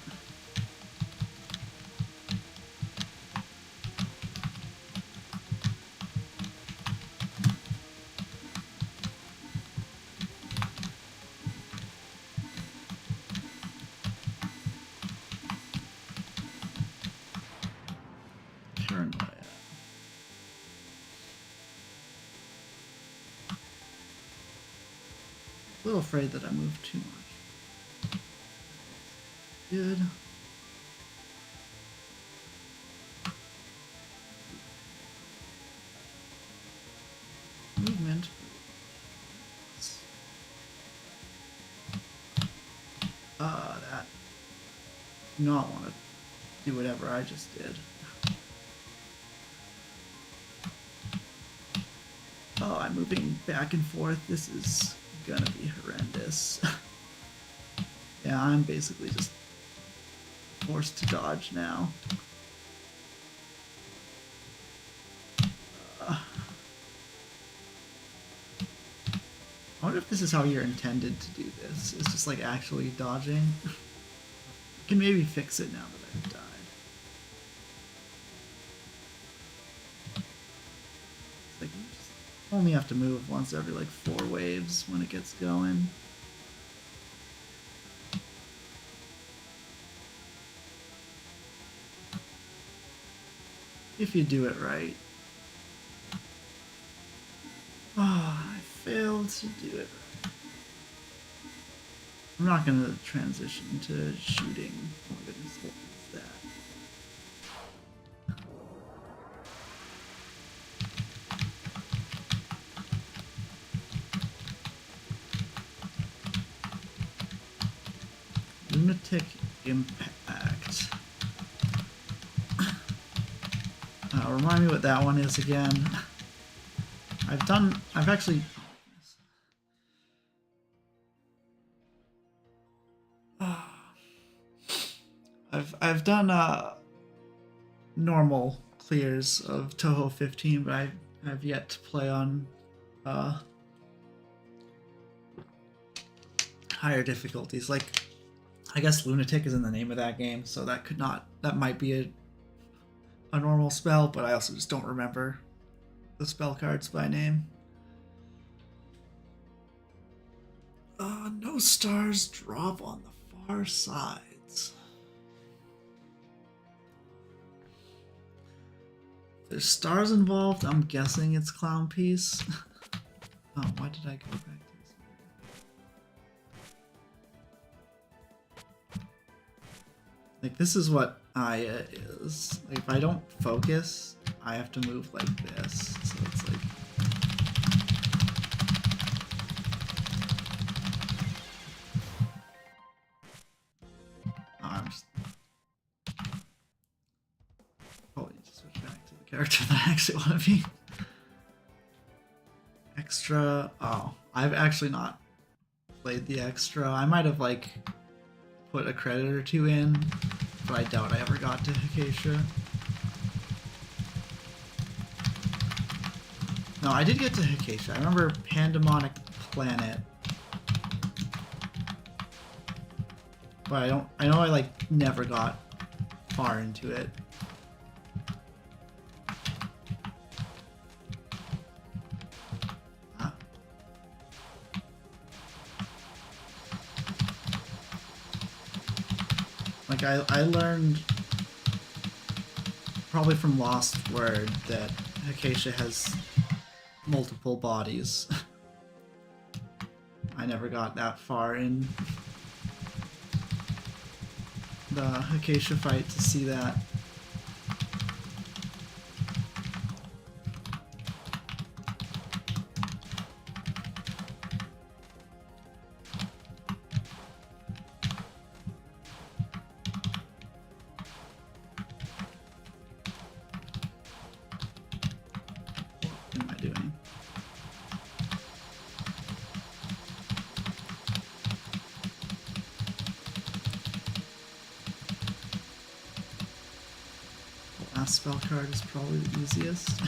A little afraid that I moved too much. Good. Movement. That. Do not want to do whatever I just did. Oh, I'm moving back and forth. This is gonna be horrendous. Yeah, I'm basically just forced to dodge now. I wonder if this is how you're intended to do this. It's just like actually dodging. I can maybe fix it now that I've died. It's like you just only have to move once every like 4 waves when it gets going. If you do it right. Oh, I failed to do it right. I'm not gonna transition to shooting. Oh my goodness, what is that? Lunatic Impact. Remind me what that one is again. I've actually... I've done normal clears of Touhou 15, but I have yet to play on higher difficulties. Like, I guess Lunatic is in the name of that game, so that might be a normal spell, but I also just don't remember the spell cards by name. No stars drop on the far sides. There's stars involved. I'm guessing it's Clown Piece. Oh, why did I go back to this? Like, this is what Aya is. Like, if I don't focus, I have to move like this. So it's like... Oh, I'm just... Probably need to switch back to the character that I actually want to be. Extra... Oh, I've actually not played the extra. I might have, like, put a credit or two in, but I doubt I ever got to Acacia. No, I did get to Acacia. I remember Pandemonic Planet. But I know I, like, never got far into it. Like, I learned probably from Lost Word that Acacia has multiple bodies. I never got that far in the Acacia fight to see that. Spell card is probably the easiest.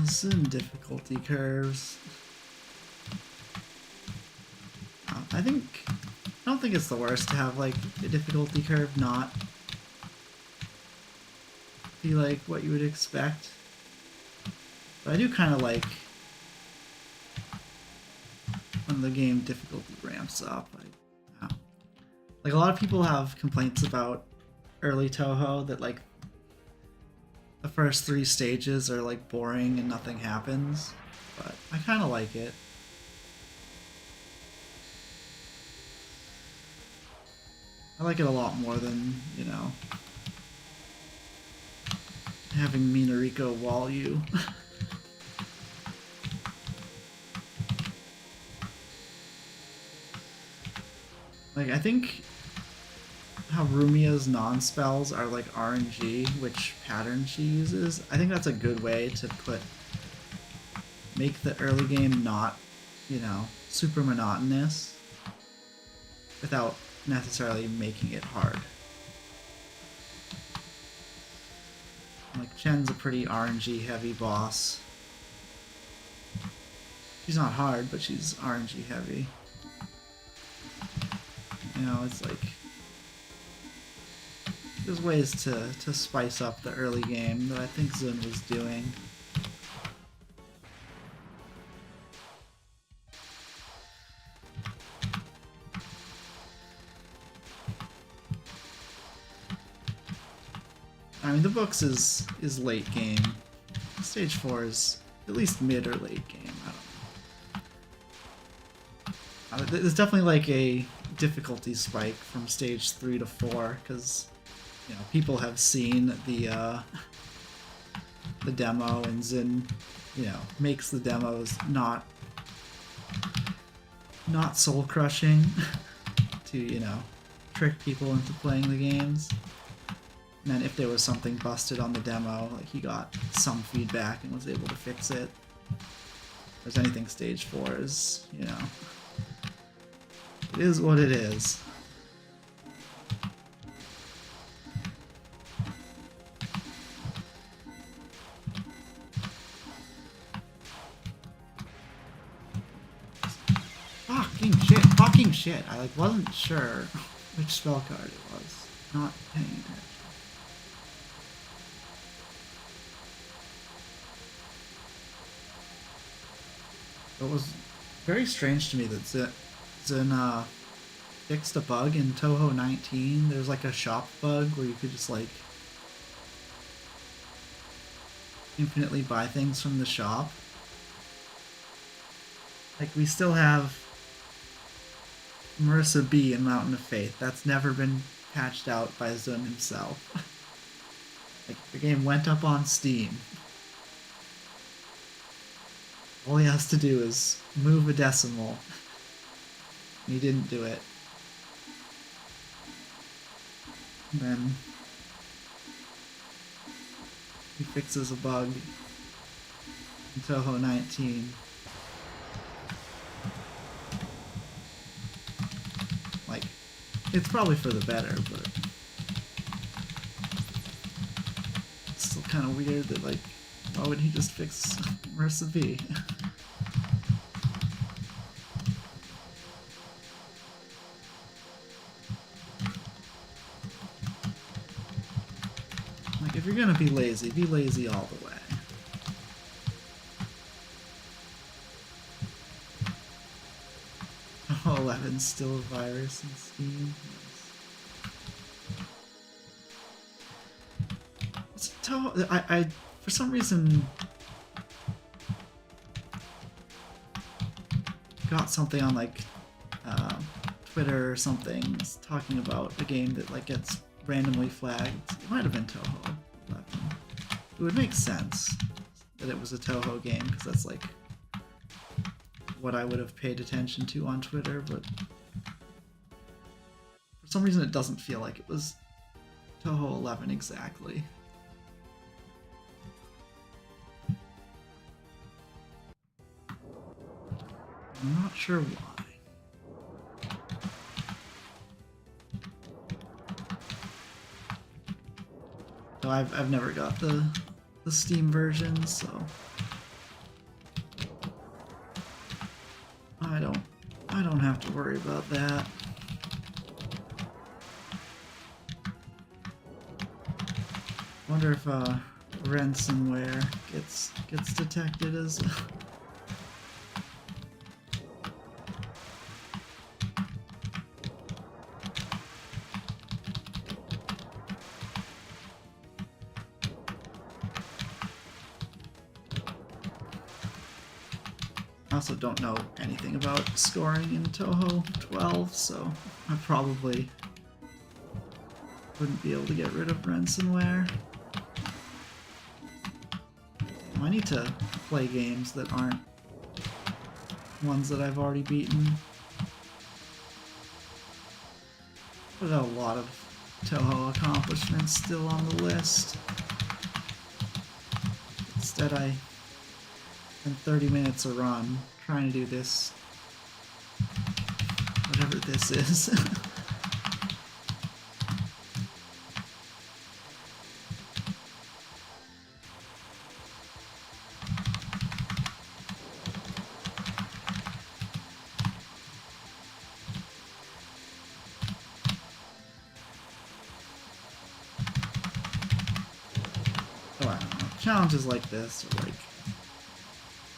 Some difficulty curves. I don't think it's the worst to have like a difficulty curve not be like what you would expect. But I do kind of like when the game difficulty ramps up. Like, a lot of people have complaints about early Touhou that, like, the first 3 stages are, like, boring and nothing happens. But I kind of like it. I like it a lot more than, you know, having Minariko wall you. Like, I think how Rumia's non-spells are like RNG, which pattern she uses. I think that's a good way to make the early game not, you know, super monotonous without necessarily making it hard. Like, Chen's a pretty RNG heavy boss. She's not hard, but she's RNG heavy. You know, it's like, there's ways to spice up the early game that I think Zun was doing. I mean, the books is late game. Stage 4 is at least mid or late game. I don't know. There's definitely like a difficulty spike from stage 3 to 4 because, you know, people have seen the demo, and Zin, you know, makes the demos not soul crushing to, you know, trick people into playing the games. And then if there was something busted on the demo, like, he got some feedback and was able to fix it. Whereas anything stage 4 is, you know, it is what it is. Fucking shit. I, like, wasn't sure which spell card it was. Not paying attention. It was very strange to me that Zin fixed a bug in Touhou 19. There's like a shop bug where you could just like infinitely buy things from the shop. Like, we still have Marissa B in Mountain of Faith. That's never been patched out by Zun himself. Like, the game went up on Steam. All he has to do is move a decimal. And he didn't do it. And then he fixes a bug in Touhou 19. Like, it's probably for the better, but it's still kind of weird that, like, why would he just fix Marissa B? Like, if you're gonna be lazy all the way. Oh, 11's still a virus in Steam. I for some reason got something on like Twitter or something talking about a game that like gets randomly flagged. It might have been Touhou 11. It would make sense that it was a Touhou game because that's like what I would have paid attention to on Twitter, but for some reason it doesn't feel like it was Touhou 11 exactly. I'm not sure why. So I've never got the Steam version, so I don't have to worry about that. Wonder if ransomware gets detected as I also don't know anything about scoring in Touhou 12, so I probably wouldn't be able to get rid of ransomware. I need to play games that aren't ones that I've already beaten. I've got a lot of Touhou accomplishments still on the list. Instead, I spend 30 minutes a run trying to do this, whatever this is. Oh, I don't know. Challenges like this are like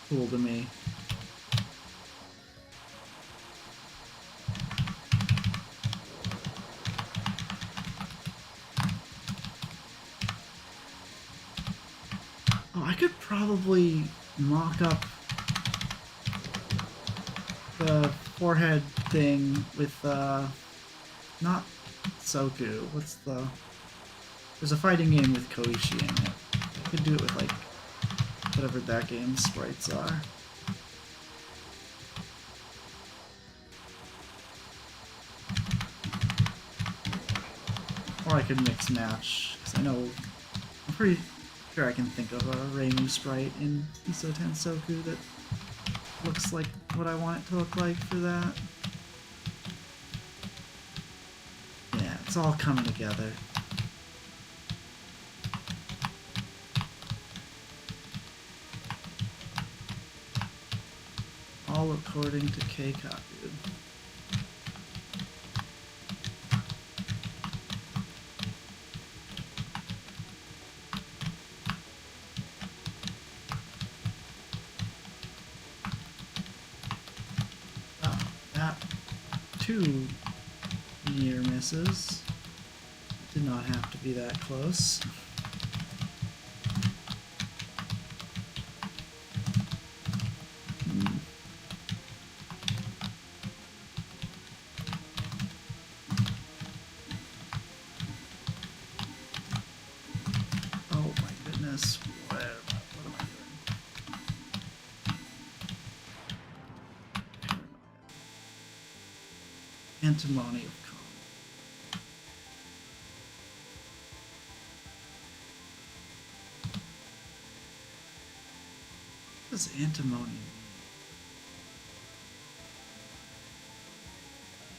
cool to me. Oh, I could probably mock up the forehead thing with not Soku. What's the? There's a fighting game with Koichi in it. I could do it with like whatever that game's sprites are. Or I could mix match, because I know, I'm pretty sure I can think of a Reimu sprite in Iso Tensoku that looks like what I want it to look like for that. Yeah, it's all coming together. All according to Keikaku. Oh, that too misses. Did not have to be that close. Oh my goodness, what am I doing? Antimony of calm. What does antimony mean?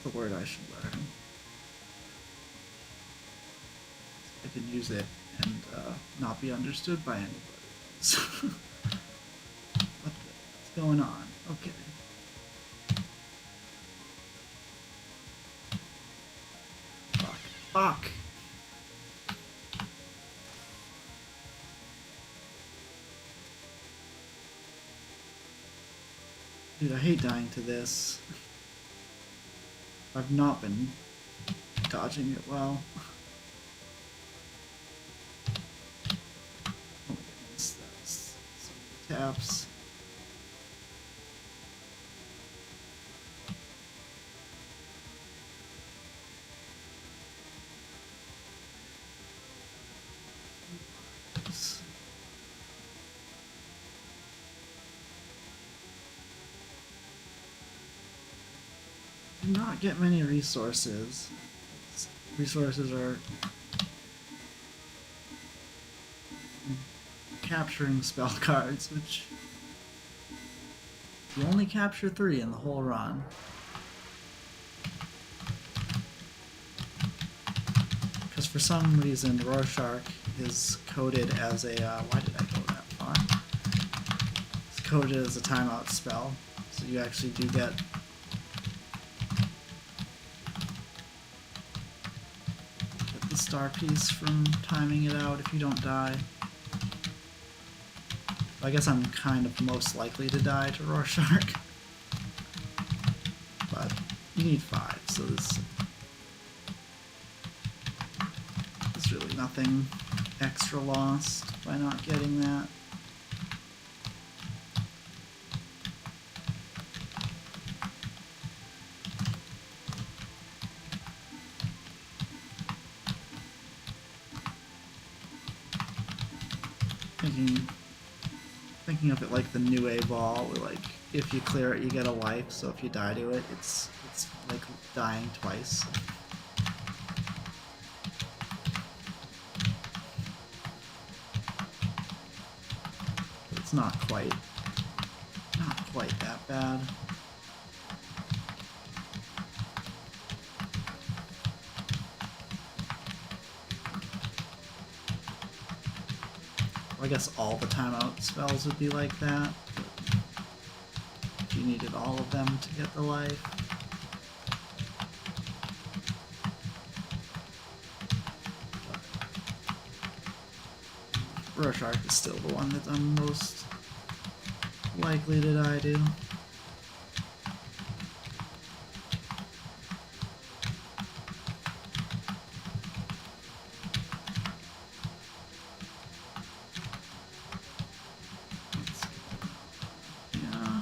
The word I should learn. I can use it and not be understood by anybody else. What's going on? Okay. Fuck. Dude, I hate dying to this. I've not been dodging it well. Oh my goodness, that's so many taps. Do not get many resources. Resources are capturing spell cards, which you only capture 3 in the whole run. Because for some reason Rorsharch is coded as a why did I go that far? It's coded as a timeout spell, so you actually do get the star piece from timing it out if you don't die. I guess I'm kind of most likely to die to Rorsharch. But you need 5, so there's really nothing extra lost by not getting that. Thinking of it like the new A ball, where like if you clear it you get a life, so if you die to it, it's like dying twice. It's not quite that bad. Well, I guess all the timeout spells would be like that. If you needed all of them to get the life. Rorsharch is still the one that I'm most likely to die to. Yeah.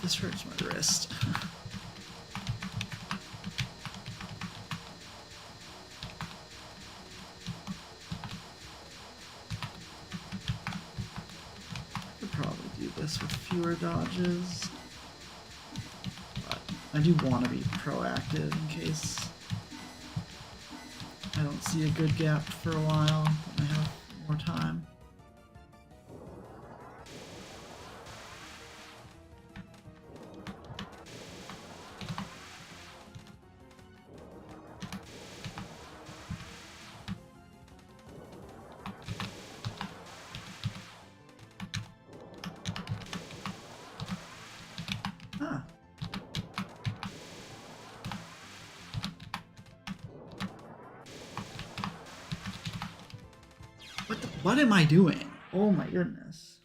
This hurts my wrist. With fewer dodges, but I do want to be proactive in case I don't see a good gap for a while and I have more time. What am I doing? Oh my goodness.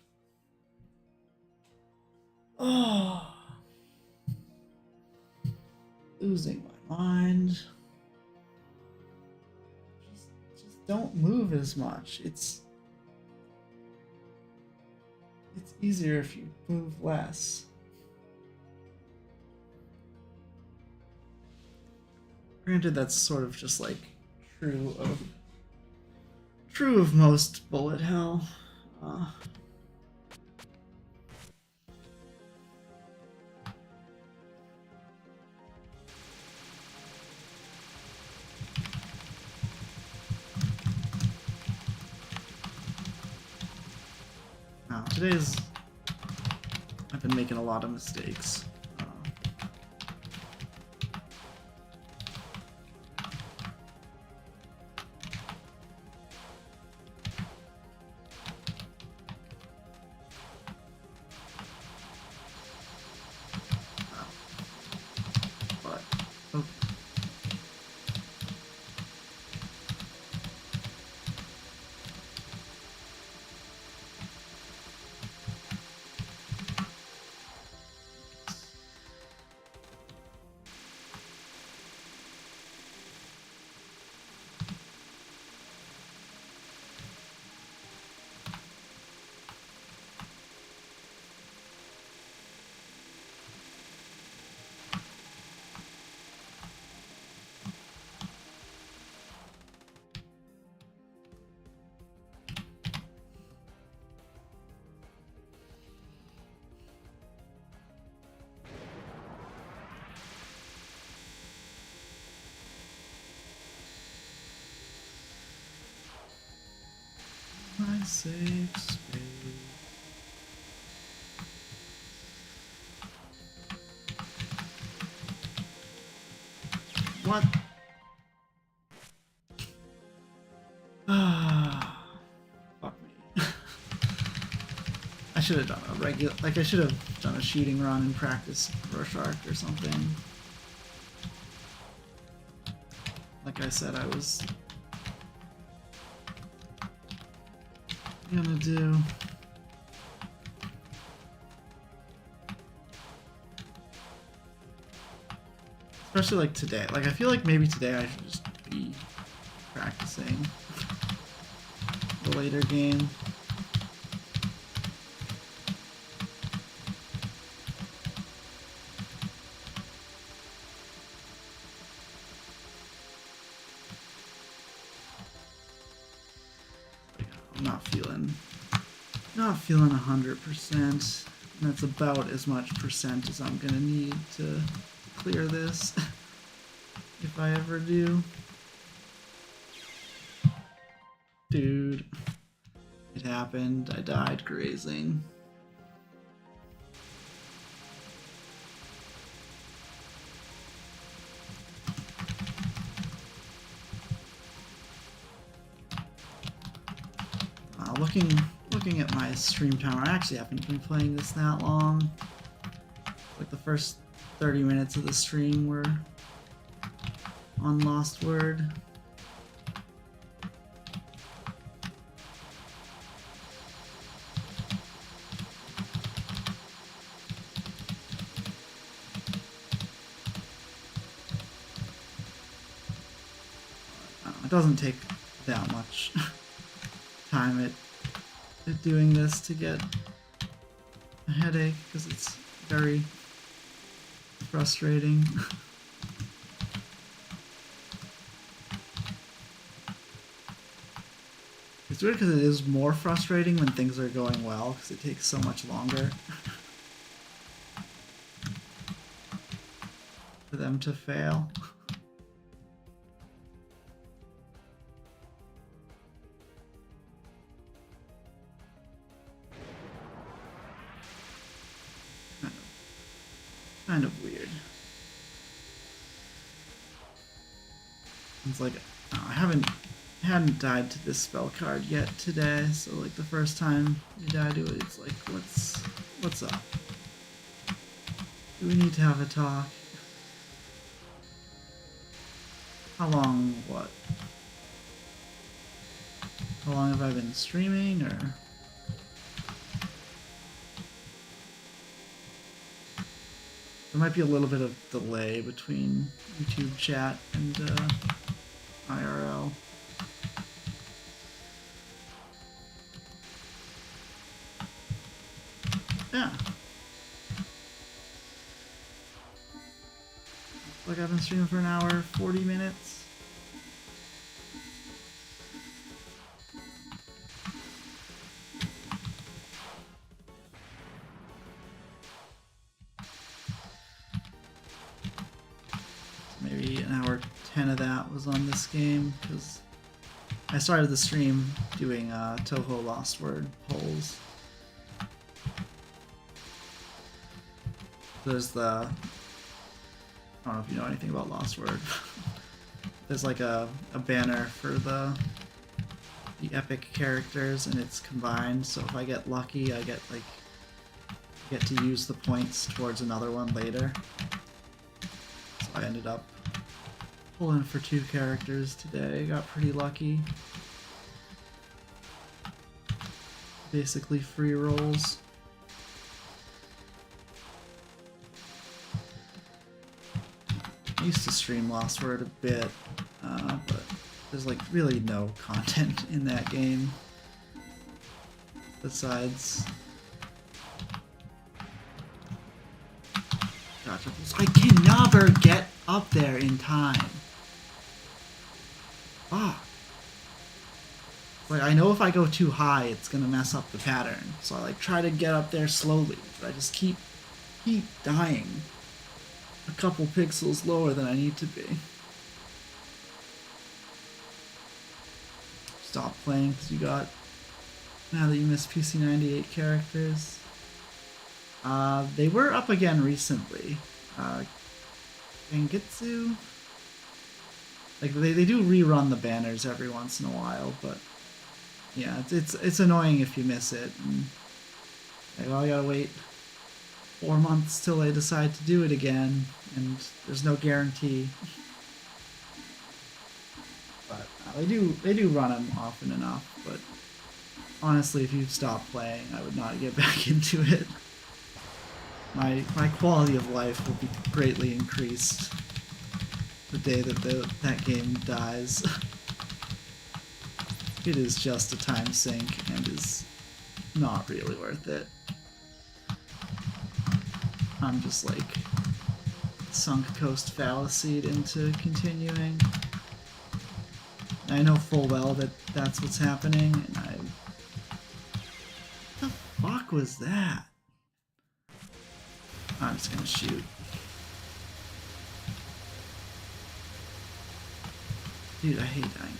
Losing my mind. Just don't move as much. It's easier if you move less. Granted, that's sort of just like true of most bullet hell. Now, I've been making a lot of mistakes. My safe space. What? Fuck me. I should have done a regular, like I should have done a shooting run and practice Rorsharch or something. Like I said, I was gonna do. Especially like today. Like I feel like maybe today I should just be practicing the later game. I'm not feeling 100%, and that's about as much percent as I'm gonna need to clear this, if I ever do. Dude, it happened. I died grazing. Looking at my stream timer, I actually haven't been playing this that long. Like the first 30 minutes of the stream were on Lost Word. It doesn't take that much time at doing this to get a headache, because it's very frustrating. It's weird because it is more frustrating when things are going well, because it takes so much longer for them to fail. Kind of weird. It's like I hadn't died to this spell card yet today, so like the first time you die to it, it's like what's up? Do we need to have a talk? How long have I been streaming, or? There might be a little bit of delay between YouTube chat and IRL. Yeah. Like I've been streaming for an hour, 40 minutes. Maybe an hour 10 of that was on this game, because I started the stream doing Touhou Lost Word polls. There's the... I don't know if you know anything about Lost Word. There's like a banner for the epic characters, and it's combined, so if I get lucky, I get to use the points towards another one later. So I ended up pulling for 2 characters today. Got pretty lucky. Basically free rolls. I used to stream Lost Word a bit, but there's like really no content in that game besides gacha. I can never get up there in time. Fuck. Like, I know if I go too high, it's gonna mess up the pattern, so I like try to get up there slowly, but I just keep dying a couple pixels lower than I need to be. Stop playing because you got, now that you missed PC98 characters. They were up again recently. Gengetsu? Like, they do rerun the banners every once in a while, but yeah, it's annoying if you miss it. And, like, well, I gotta wait 4 months till they decide to do it again, and there's no guarantee. But they do run them often enough. But honestly, if you stop playing, I would not get back into it. My quality of life will be greatly increased the day that that game dies. It is just a time sink and is not really worth it. I'm just like sunk cost fallacied into continuing. I know full well that that's what's happening, and what the fuck was that? I'm just gonna shoot. Dude, I hate dying.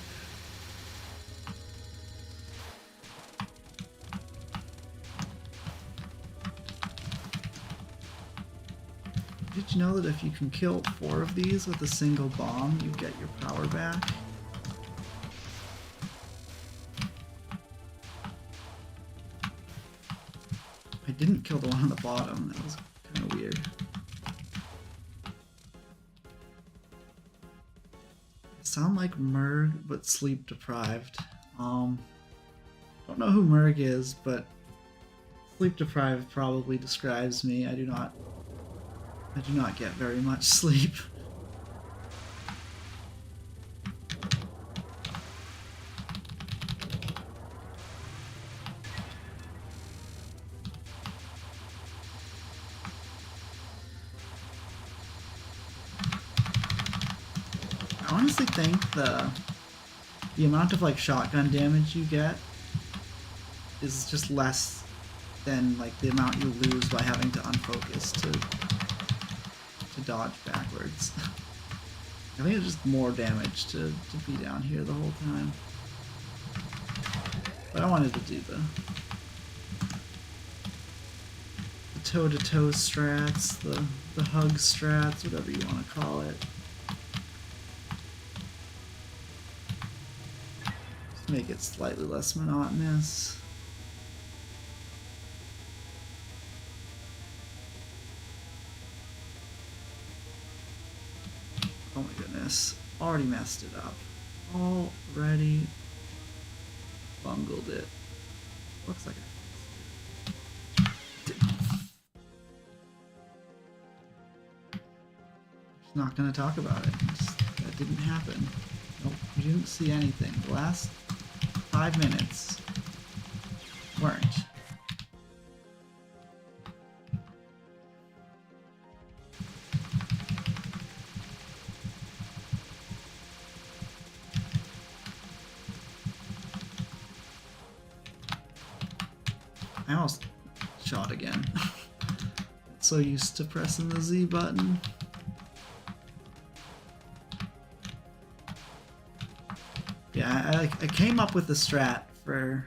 Did you know that if you can kill 4 of these with a single bomb, you get your power back? I didn't kill the one on the bottom. That was kind of weird. Sound like Merg, but sleep deprived. Don't know who Merg is, but sleep deprived probably describes me. I do not get very much sleep. I honestly think the amount of like shotgun damage you get is just less than like the amount you lose by having to unfocus to dodge backwards. I think it's just more damage to be down here the whole time. But I wanted to do the toe-to-toe strats, the hug strats, whatever you want to call it. Just make it slightly less monotonous. Oh my goodness, already messed it up. Already bungled it. Looks like Just not gonna talk about it. That didn't happen. Nope, you didn't see anything. The last 5 minutes weren't. I almost shot again. So used to pressing the Z button. Yeah, I came up with the strat for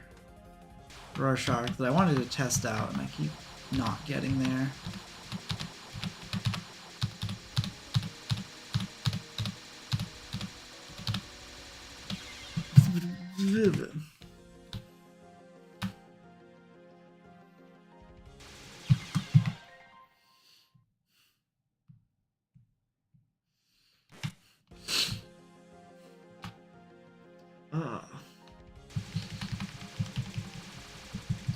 Rorsharch that I wanted to test out, and I keep not getting there.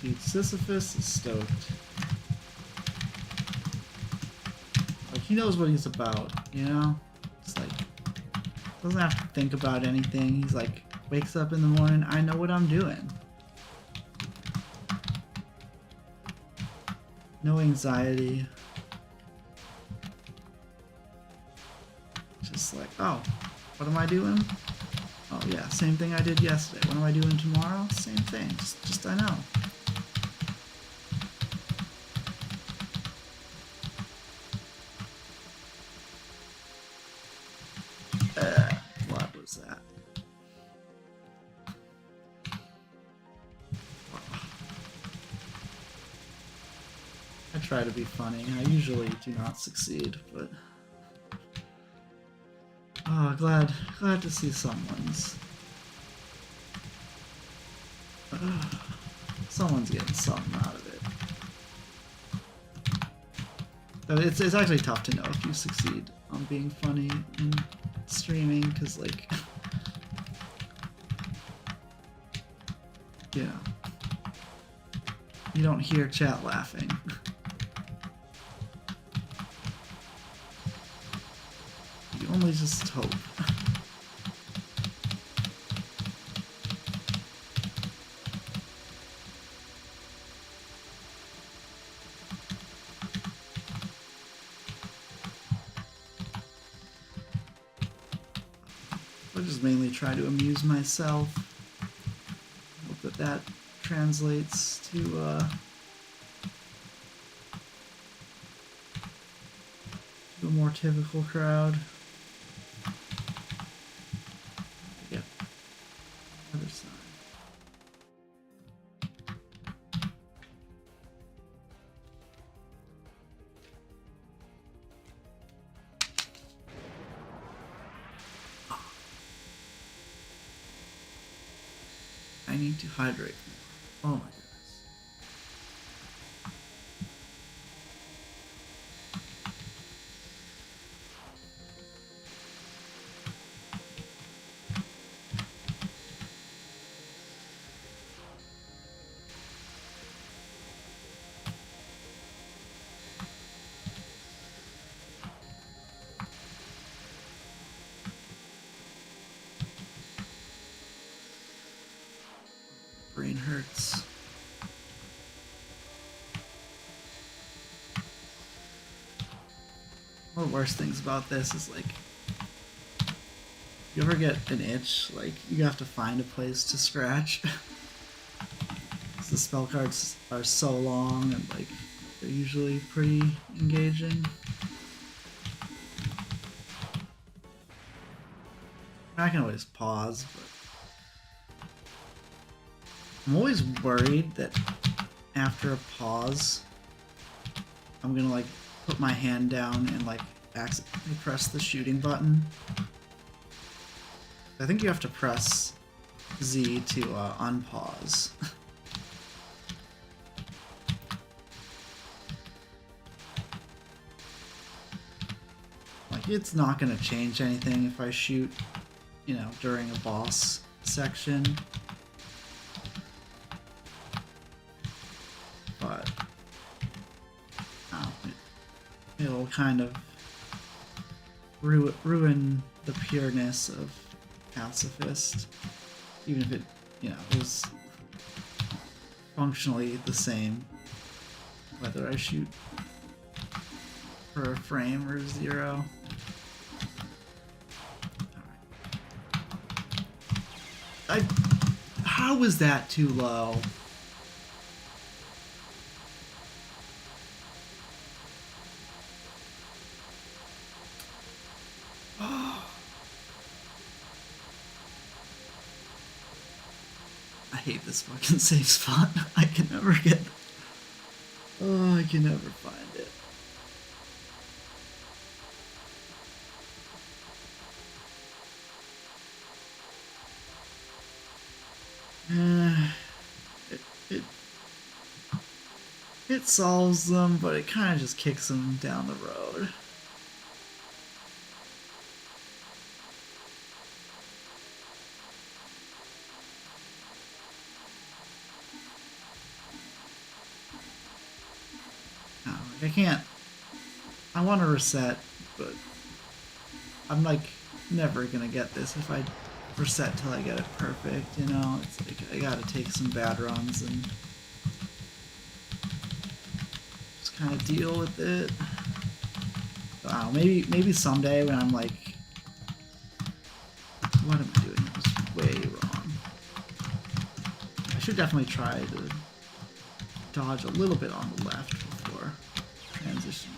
Dude, Sisyphus is stoked. Like, he knows what he's about, you know? It's like, doesn't have to think about anything. He's like, wakes up in the morning, I know what I'm doing. No anxiety. Just like, oh, what am I doing? Oh yeah, same thing I did yesterday. What am I doing tomorrow? Same thing, just I know. What was that? I try to be funny. I usually do not succeed, but oh, glad to see someone's getting something out of it. Though it's actually tough to know if you succeed on being funny in streaming, because like, you know, you don't hear chat laughing. You only just hope. I just mainly try to amuse myself. Hope that translates to a more typical crowd. Yep. Other side. I need to hydrate more. Oh my goodness. Brain hurts. One of the worst things about this is like, you ever get an itch, like you have to find a place to scratch. The spell cards are so long and like they're usually pretty engaging. I can always pause, but I'm always worried that after a pause, I'm gonna like put my hand down and like accidentally press the shooting button. I think you have to press Z to unpause. Like, it's not gonna change anything if I shoot, you know, during a boss section. But it'll kind of ruin the pureness of pacifist, even if it, is functionally the same, whether I shoot for a frame or 0. Alright. How was that too low? I hate this fucking safe spot. I can never get... Oh, I can never find it. It solves them, but it kind of just kicks them down the road. I can't. I want to reset, but I'm like never gonna get this if I reset till I get it perfect. It's like I gotta take some bad runs and just kind of deal with it. Wow, maybe someday when I'm like, what am I doing? That was way wrong. I should definitely try to dodge a little bit on the left before transition.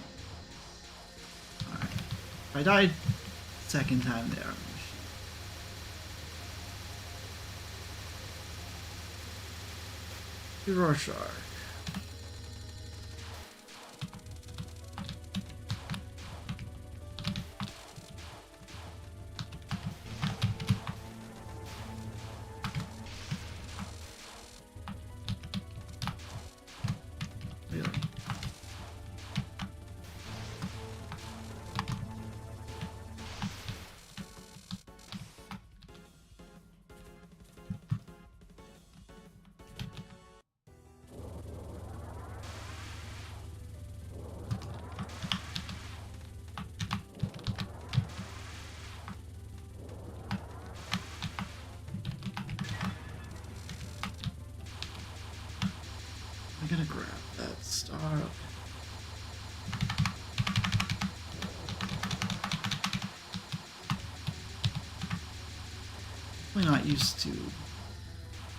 Alright. If I died second time there. Rorsharch. Really? I'm gonna grab that star. Definitely not used to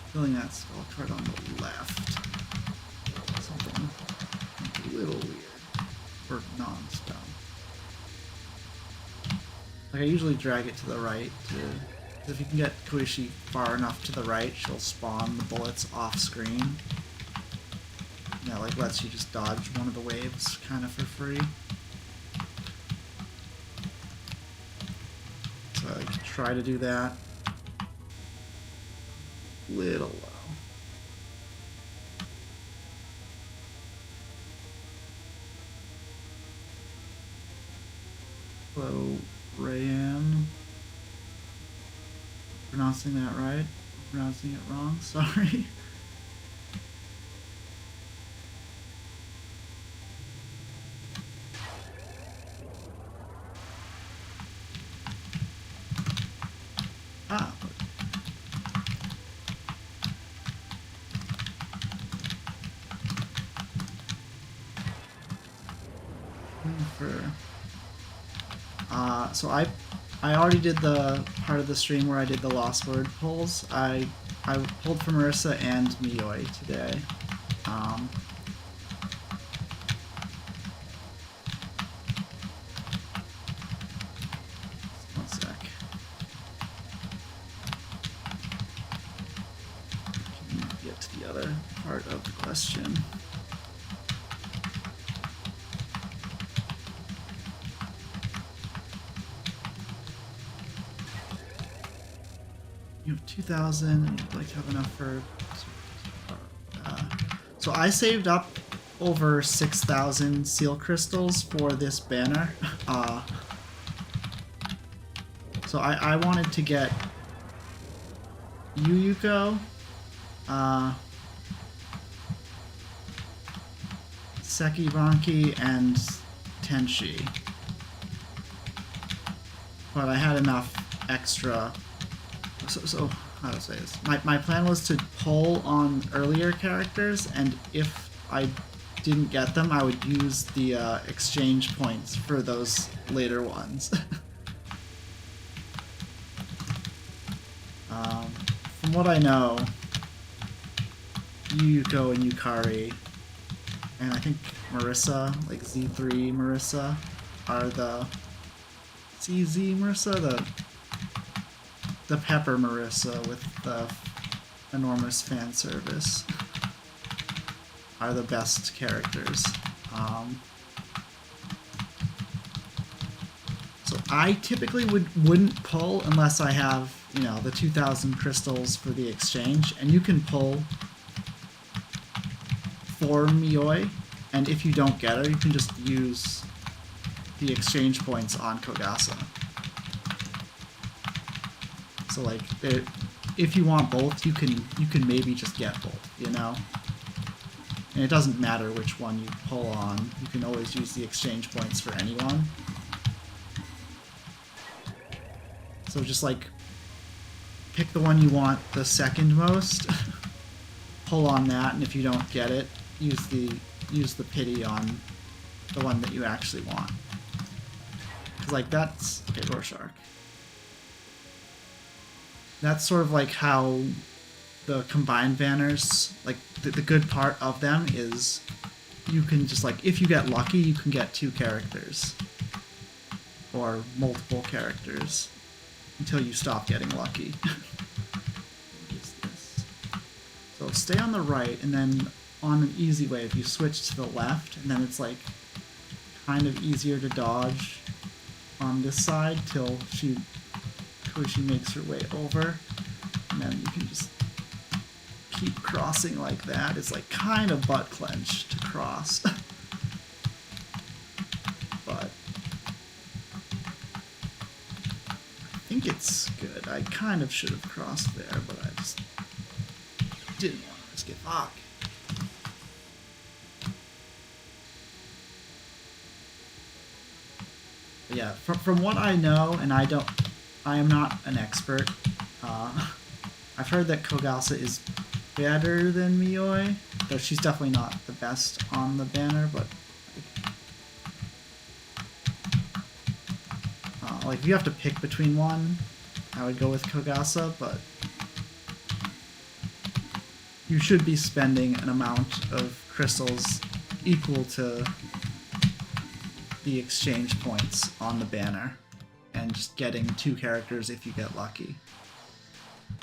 filling that skull card on the left. Something a little weird for non-spell. Like I usually drag it to the right if you can get Koishi far enough to the right, she'll spawn the bullets off screen. Like lets you just dodge one of the waves kind of for free. So I can try to do that. Little low. Hello, Rayan. Pronouncing that right? Pronouncing it wrong? Sorry. Ah. So I already did the part of the stream where I did the Lost Word pulls. I pulled for Marissa and Miyoi today. One sec. Can get to the other part of the question. You have 2,000, and you'd like to have enough for... so I saved up over 6,000 seal crystals for this banner. So I wanted to get Yuyuko, Sekiranki, and Tenshi. but I had enough extra. So how to say this? My plan was to pull on earlier characters, and if I didn't get them, I would use the exchange points for those later ones. From what I know, Yuko and Yukari, and I think Marissa, like Z3 Marissa, are the CZ Marissa, the Pepper Marissa with the enormous fan service, are the best characters. So I typically wouldn't pull unless I have, you know, the 2,000 crystals for the exchange, and you can pull for Mioi, and if you don't get her, you can just use the exchange points on Kogasa. So like, if you want both, you can maybe just get both, you know? And it doesn't matter which one you pull on, you can always use the exchange points for anyone. So just like, pick the one you want the second most, pull on that, and if you don't get it, use the pity on the one that you actually want. Cause like that's, okay, Rorsharch. That's sort of like how the combined banners, like the good part of them is you can just like, if you get lucky, you can get 2 characters. Or multiple characters. Until you stop getting lucky. What is this? So stay on the right, and then on an easy way, if you switch to the left, and then it's like kind of easier to dodge on this side till she makes her way over, and then you can just keep crossing like that. It's like kind of butt clench to cross. But I think it's good. I kind of should have crossed there, but I just didn't want to risk it. Fuck. But yeah, from what I know, and I am not an expert. I've heard that Kogasa is better than Mioi, though she's definitely not the best on the banner, but like if you have to pick between one, I would go with Kogasa, but you should be spending an amount of crystals equal to the exchange points on the banner, and just getting 2 characters if you get lucky.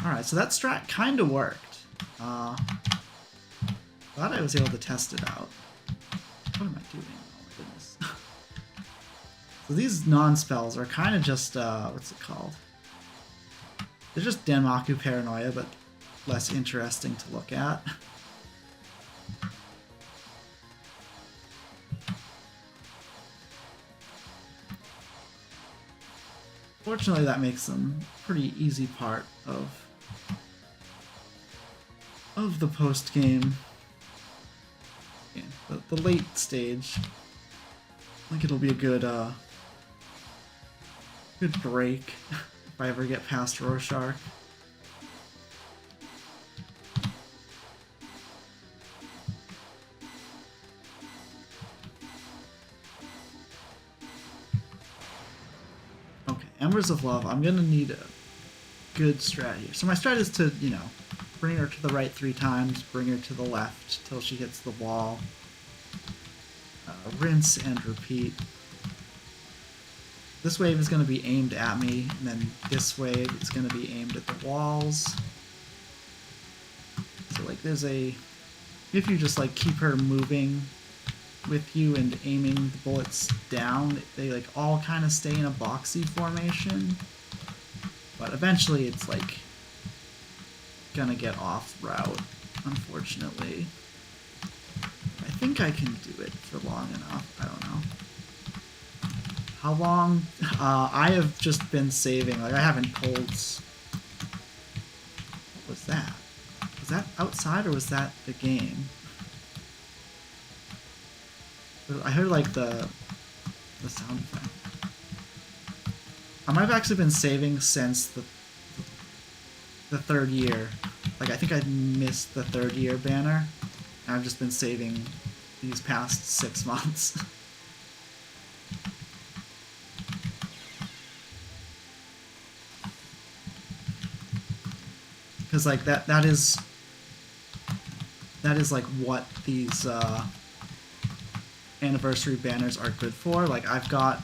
Alright, so that strat kind of worked. Glad I was able to test it out. What am I doing? Oh my goodness. So these non-spells are kind of just, what's it called? They're just Damnaku Paranoia, but less interesting to look at. Fortunately, that makes them a pretty easy part of the post-game. Yeah, the late stage. I think it'll be a good good break if I ever get past Rorsharch. Okay, Embers of Love. I'm gonna need a good strat here. So my strat is to, you know, bring her to the right 3 times, bring her to the left till she hits the wall. Rinse and repeat. This wave is going to be aimed at me, and then this wave is going to be aimed at the walls. So like there's a... if you just like keep her moving with you and aiming the bullets down, they like all kind of stay in a boxy formation. But eventually it's like gonna get off route, unfortunately. I think I can do it for long enough. I don't know. How long? I have just been saving. Like, I haven't pulled... What was that? Was that outside or was that the game? I heard like the sound effect. I've actually been saving since the third year. Like, I think I missed the third year banner. And I've just been saving these past 6 months. Because, like, that is like what these anniversary banners are good for. Like, I've got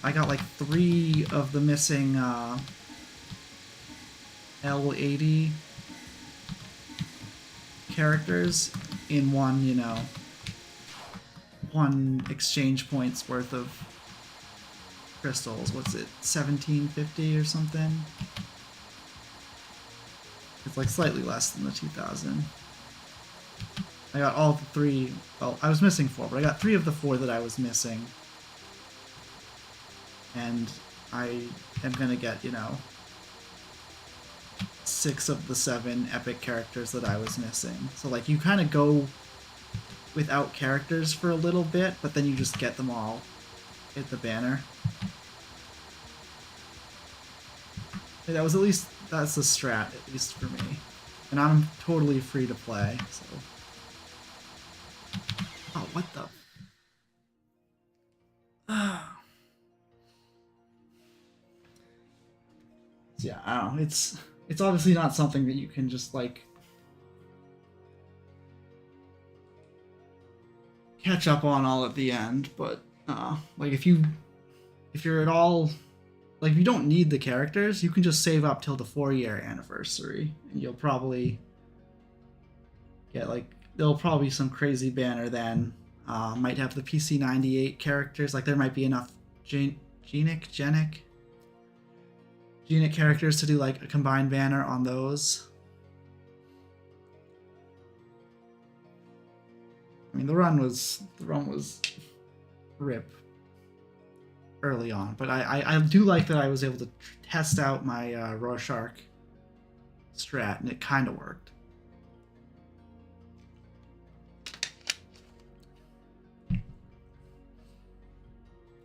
I got like 3 of the missing L80 characters in one, you know, 1 exchange points worth of crystals. What's it, 1750 or something? It's like slightly less than the 2000. I got all the 3, well, I was missing 4, but I got 3 of the 4 that I was missing. And I am gonna get, you know, 6 of the 7 epic characters that I was missing. So, like, you kind of go without characters for a little bit, but then you just get them all at the banner. That was that's the strat, at least for me. And I'm totally free to play, so... Oh, what the... Yeah, I don't know, it's obviously not something that you can just, like, catch up on all at the end, but, like, if you're at all, like, if you don't need the characters, you can just save up till the 4-year anniversary, and you'll probably get, like, there'll probably be some crazy banner then, might have the PC98 characters, like, there might be enough Genic characters to do, like, a combined banner on those. I mean, the run was rip early on, but I do like that I was able to test out my Rorsharch strat, and it kind of worked.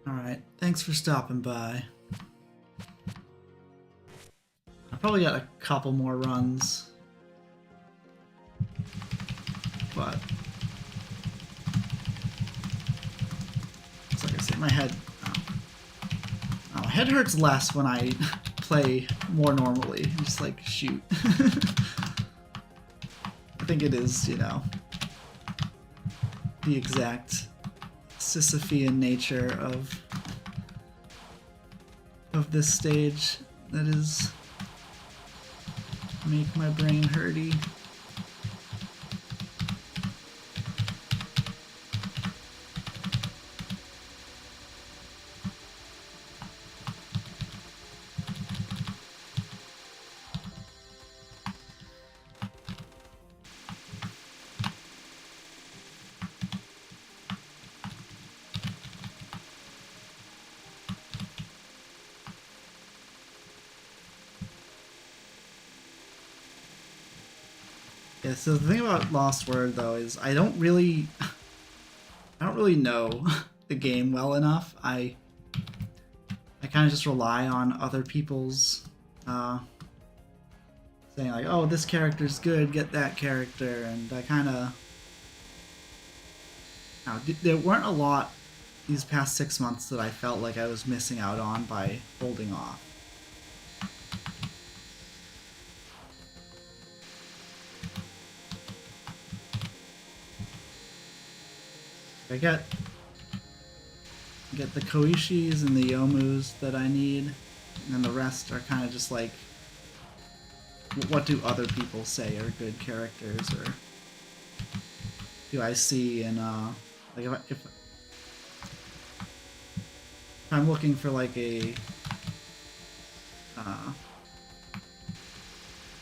Alright, thanks for stopping by. I probably got a couple more runs, but it's like I say, my head hurts less when I play more normally. Just like, shoot. I think it is, you know, the exact Sisyphean nature of this stage that is make my brain hurty. Yeah, so the thing about Lost Word though is I don't really know the game well enough. I kind of just rely on other people's saying like, oh, this character's good, get that character, and I kind of... there weren't a lot these past 6 months that I felt like I was missing out on by holding off. I get the Koishis and the Yomus that I need, and then the rest are kind of just like, what do other people say are good characters, or do I see in like if I'm looking for like a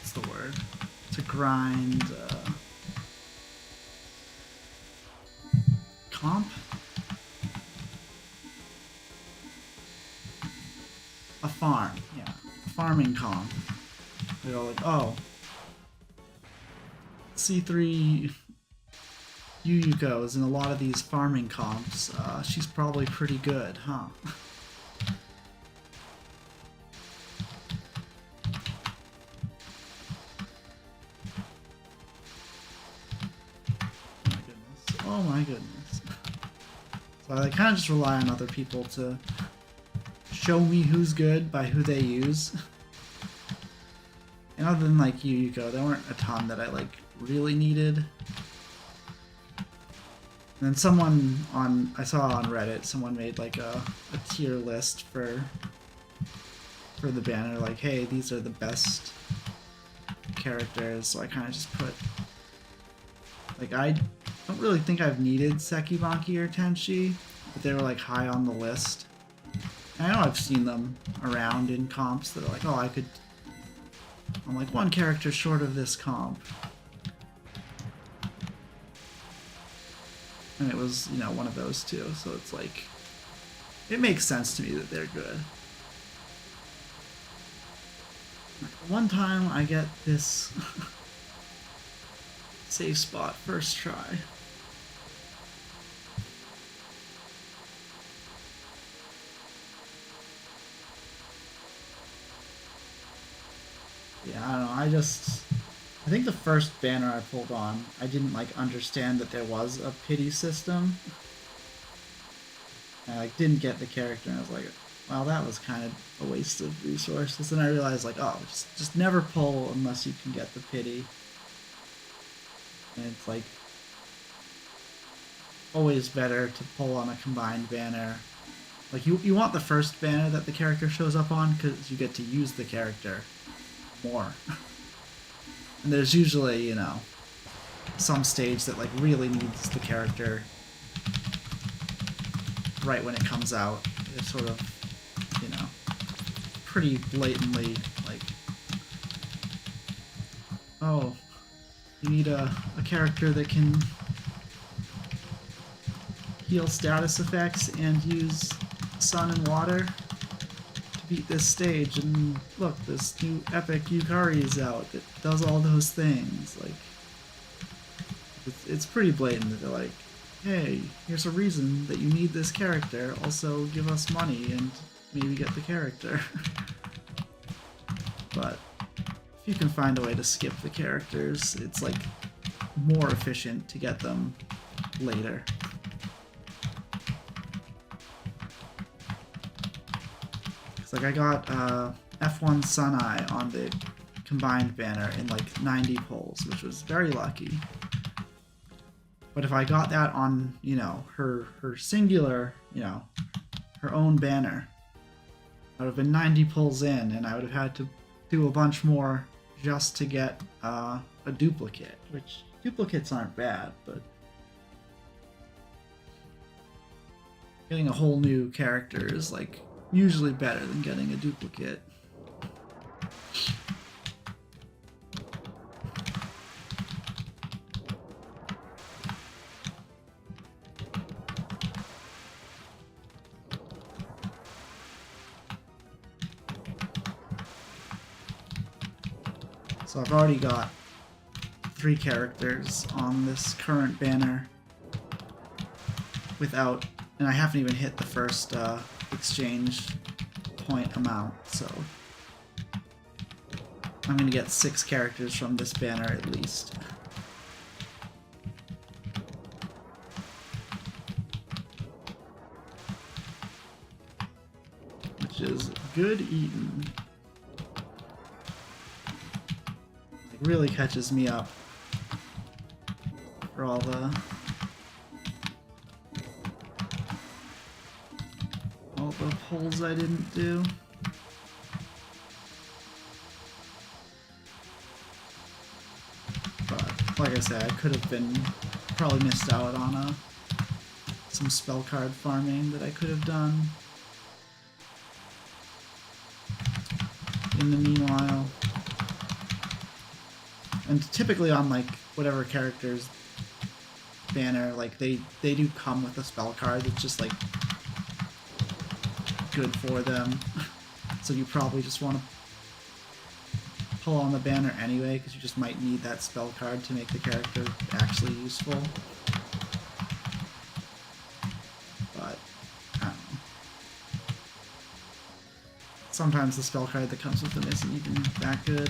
what's the word, to grind comp? A farm, yeah. A farming comp. They're all like, oh, C3 Yuyuko is in a lot of these farming comps. She's probably pretty good, huh? Oh my goodness. So I kind of just rely on other people to show me who's good by who they use. And other than like Yuyuko, there weren't a ton that I like really needed. And then I saw on Reddit, someone made like a tier list for the banner, like, hey, these are the best characters, so I kind of just put, like, I don't really think I've needed Sekibanki or Tenshi, but they were like high on the list. And I know I've seen them around in comps that are like, oh, I'm like one character short of this comp. And it was, you know, one of those two, so it's like, it makes sense to me that they're good. One time I get this safe spot first try. Yeah, I don't know, I think the first banner I pulled on, I didn't like understand that there was a pity system. I like didn't get the character and I was like, wow, that was kind of a waste of resources. And I realized like, oh, just never pull unless you can get the pity. And it's like always better to pull on a combined banner. Like you want the first banner that the character shows up on because you get to use the character more. And there's usually, you know, some stage that like really needs the character right when it comes out. It's sort of, you know, pretty blatantly like, oh, you need a character that can heal status effects and use sun and water to beat this stage, and look, this new epic Yukari is out that does all those things. Like, it's pretty blatant that they're like, hey, here's a reason that you need this character, also give us money and maybe get the character. But if you can find a way to skip the characters, it's like more efficient to get them later. It's like I got F1 Sanae on the combined banner in like 90 pulls, which was very lucky. But if I got that on, you know, her singular, you know, her own banner, I would have been 90 pulls in, and I would have had to do a bunch more just to get a duplicate, which duplicates aren't bad, but getting a whole new character is like usually better than getting a duplicate. So I've already got 3 characters on this current banner without, and I haven't even hit the first exchange point amount, so I'm gonna get 6 characters from this banner at least. Which is good eating. It really catches me up for all the pulls I didn't do. But like I said, I could have been probably missed out on some spell card farming that I could have done in the meanwhile. And typically on like whatever character's banner, like they do come with a spell card that's just like good for them. So you probably just want to pull on the banner anyway, because you just might need that spell card to make the character actually useful. sometimes the spell card that comes with them isn't even that good.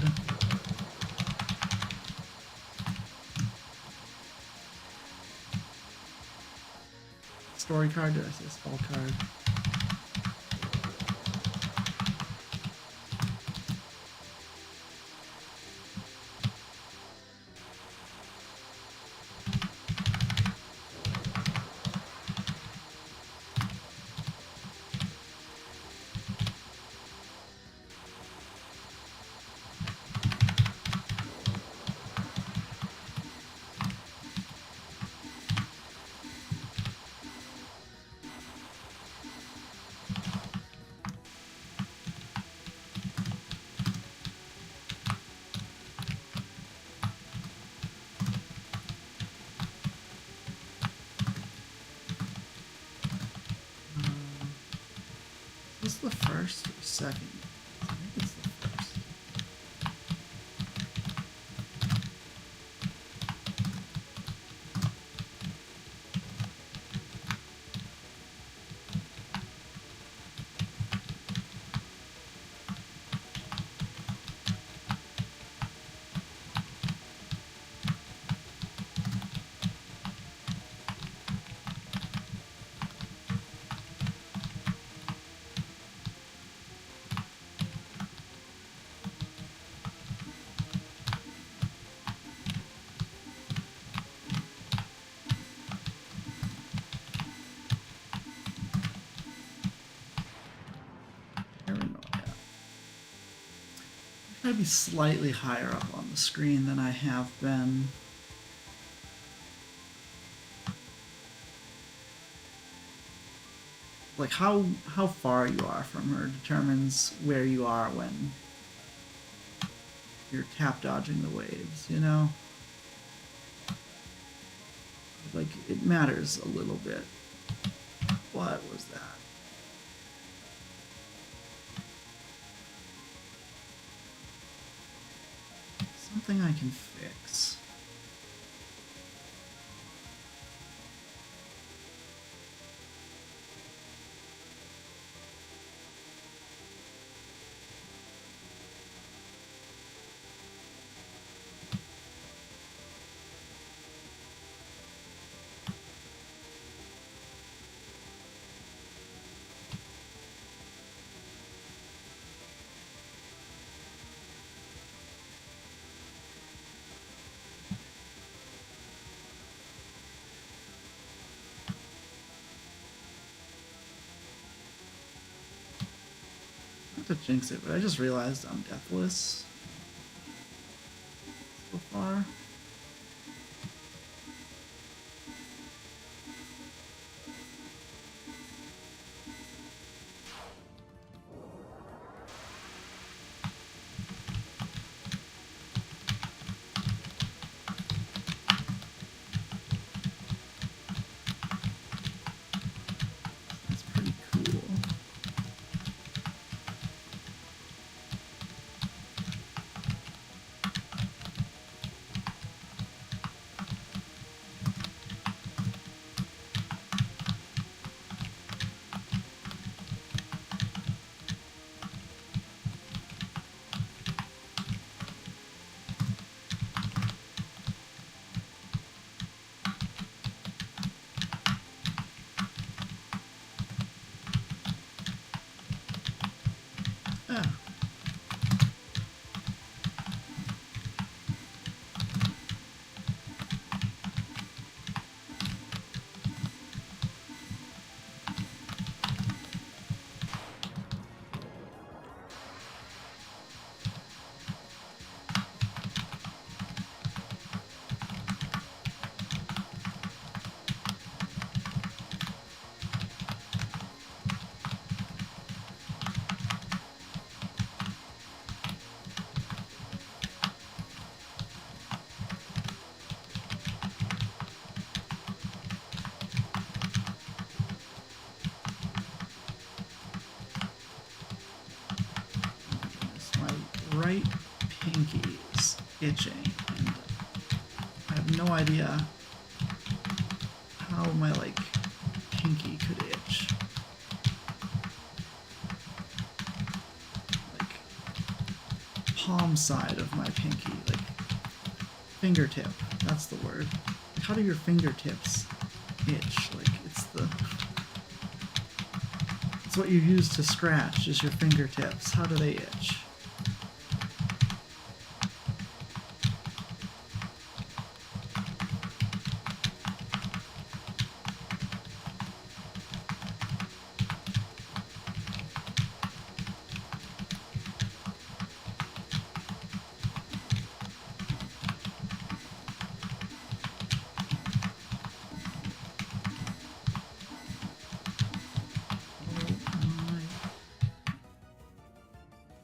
Story card, did I say spell card? Is this the first or second? I think it's the first. Try to be slightly higher up on the screen than I have been. Like how far you are from her determines where you are when you're tap dodging the waves, you know? Like it matters a little bit. What was that? Something I can fix. To jinx it, but I just realized I'm deathless so far. That's pretty cool. Ah. Right pinky is itching, and I have no idea how my pinky could itch. palm side of my pinky, like fingertip. That's the word. Like, how do your fingertips itch? Like, it's what you use to scratch is your fingertips. How do they itch?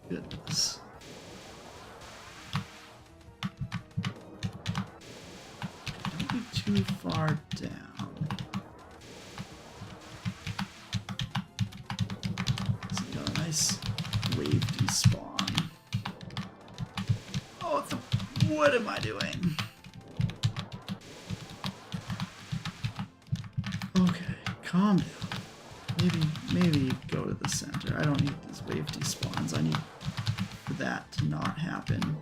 Goodness. Don't be too far down. So you got a nice wave despawn. Oh, what am I doing? Okay, calm down. Maybe go to the center. I don't need these wave despawns. I need for that to not happen.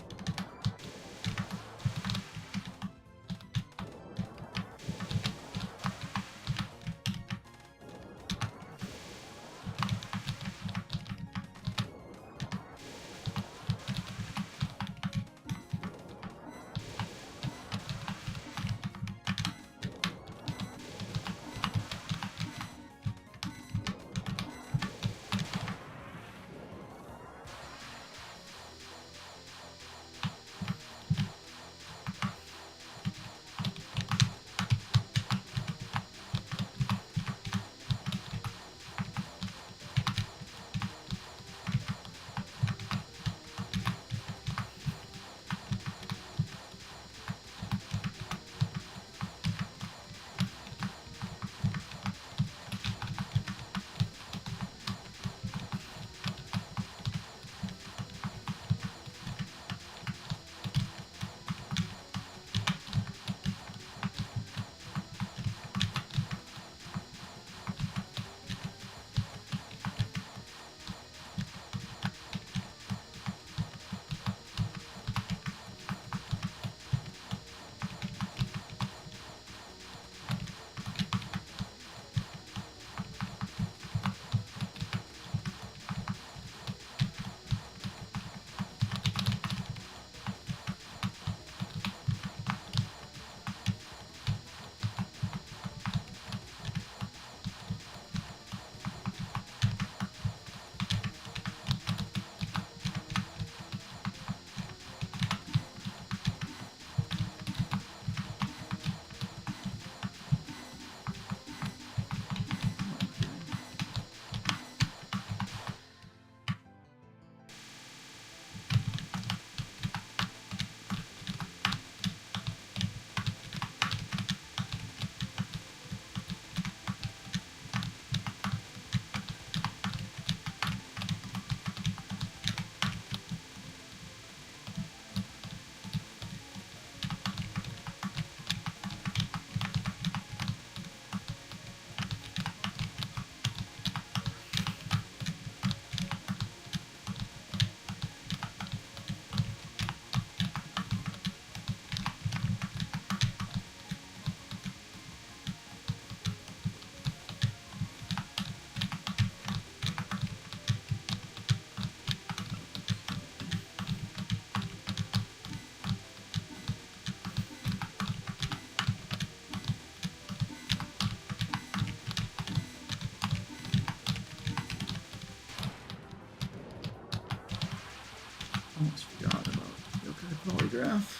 Almost forgot about yokai polygraph.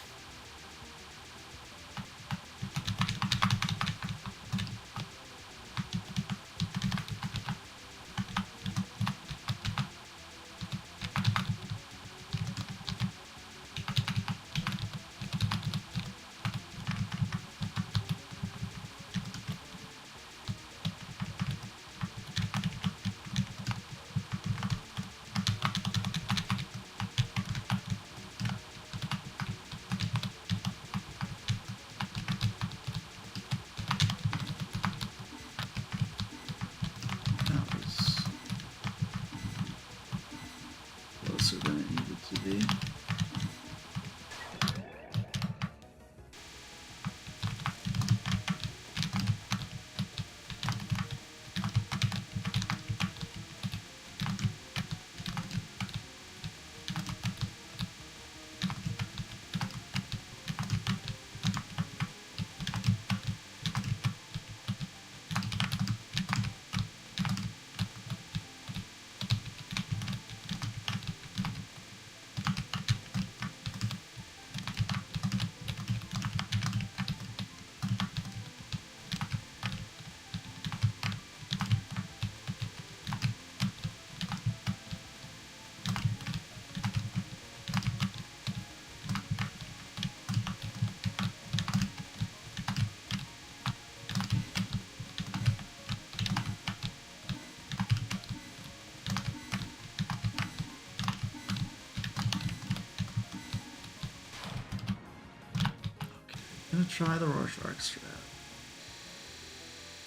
try the Rorsharch strat.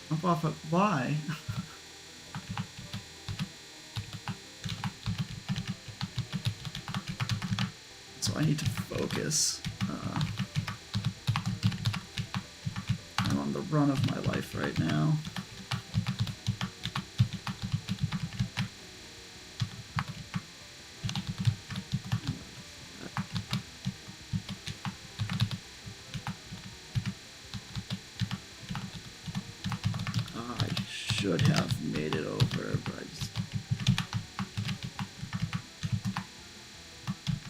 Jump off at Y. So I need to focus. I'm on the run of my life right now. I should have made it over, but I just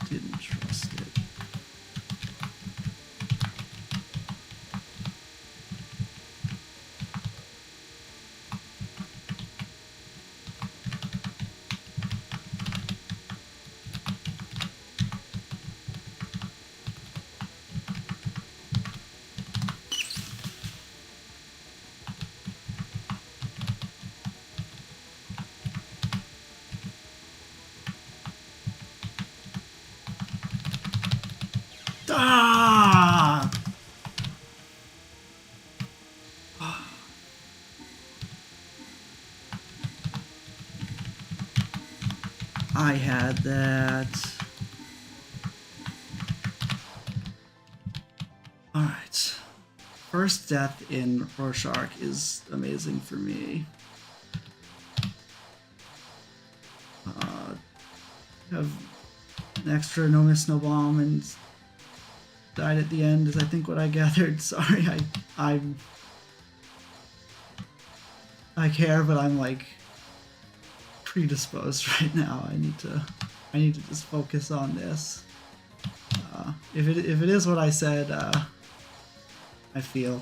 didn't trust it. Ah! I had that. Alright. First death in Rorsharch is amazing for me. Have an extra no miss no bomb and died at the end is I think what I gathered. Sorry, I care, but I'm like predisposed right now. I need to just focus on this. If it is what I said, I feel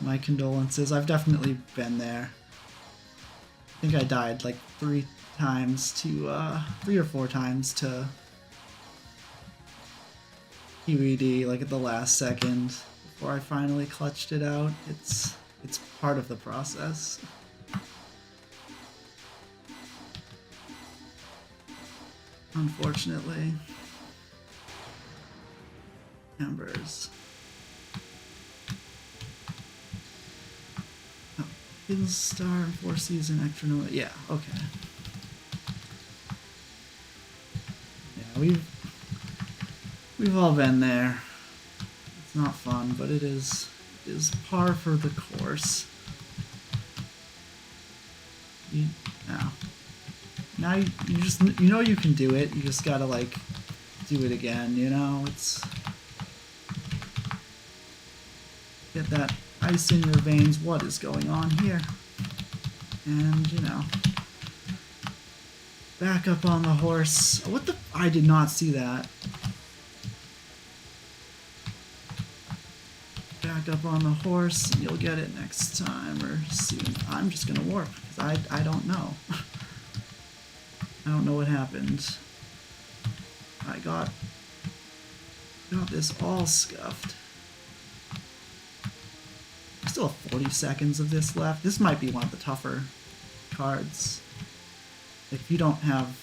my condolences. I've definitely been there. I think I died like 3 or 4 times to QED like at the last second before I finally clutched it out. It's part of the process. Unfortunately. Embers. Oh, hidden star, 4 season extra no. Yeah, okay. Yeah, we've all been there. It's not fun, but it is par for the course. Now you just you can do it. You just gotta like do it again. You know, it's get that ice in your veins. What is going on here? And back up on the horse. What the? I did not see that. Back up on the horse, and you'll get it next time or soon. I'm just gonna warp because I don't know. I don't know what happened. I got this all scuffed. I still have 40 seconds of this left. This might be one of the tougher cards. If you don't have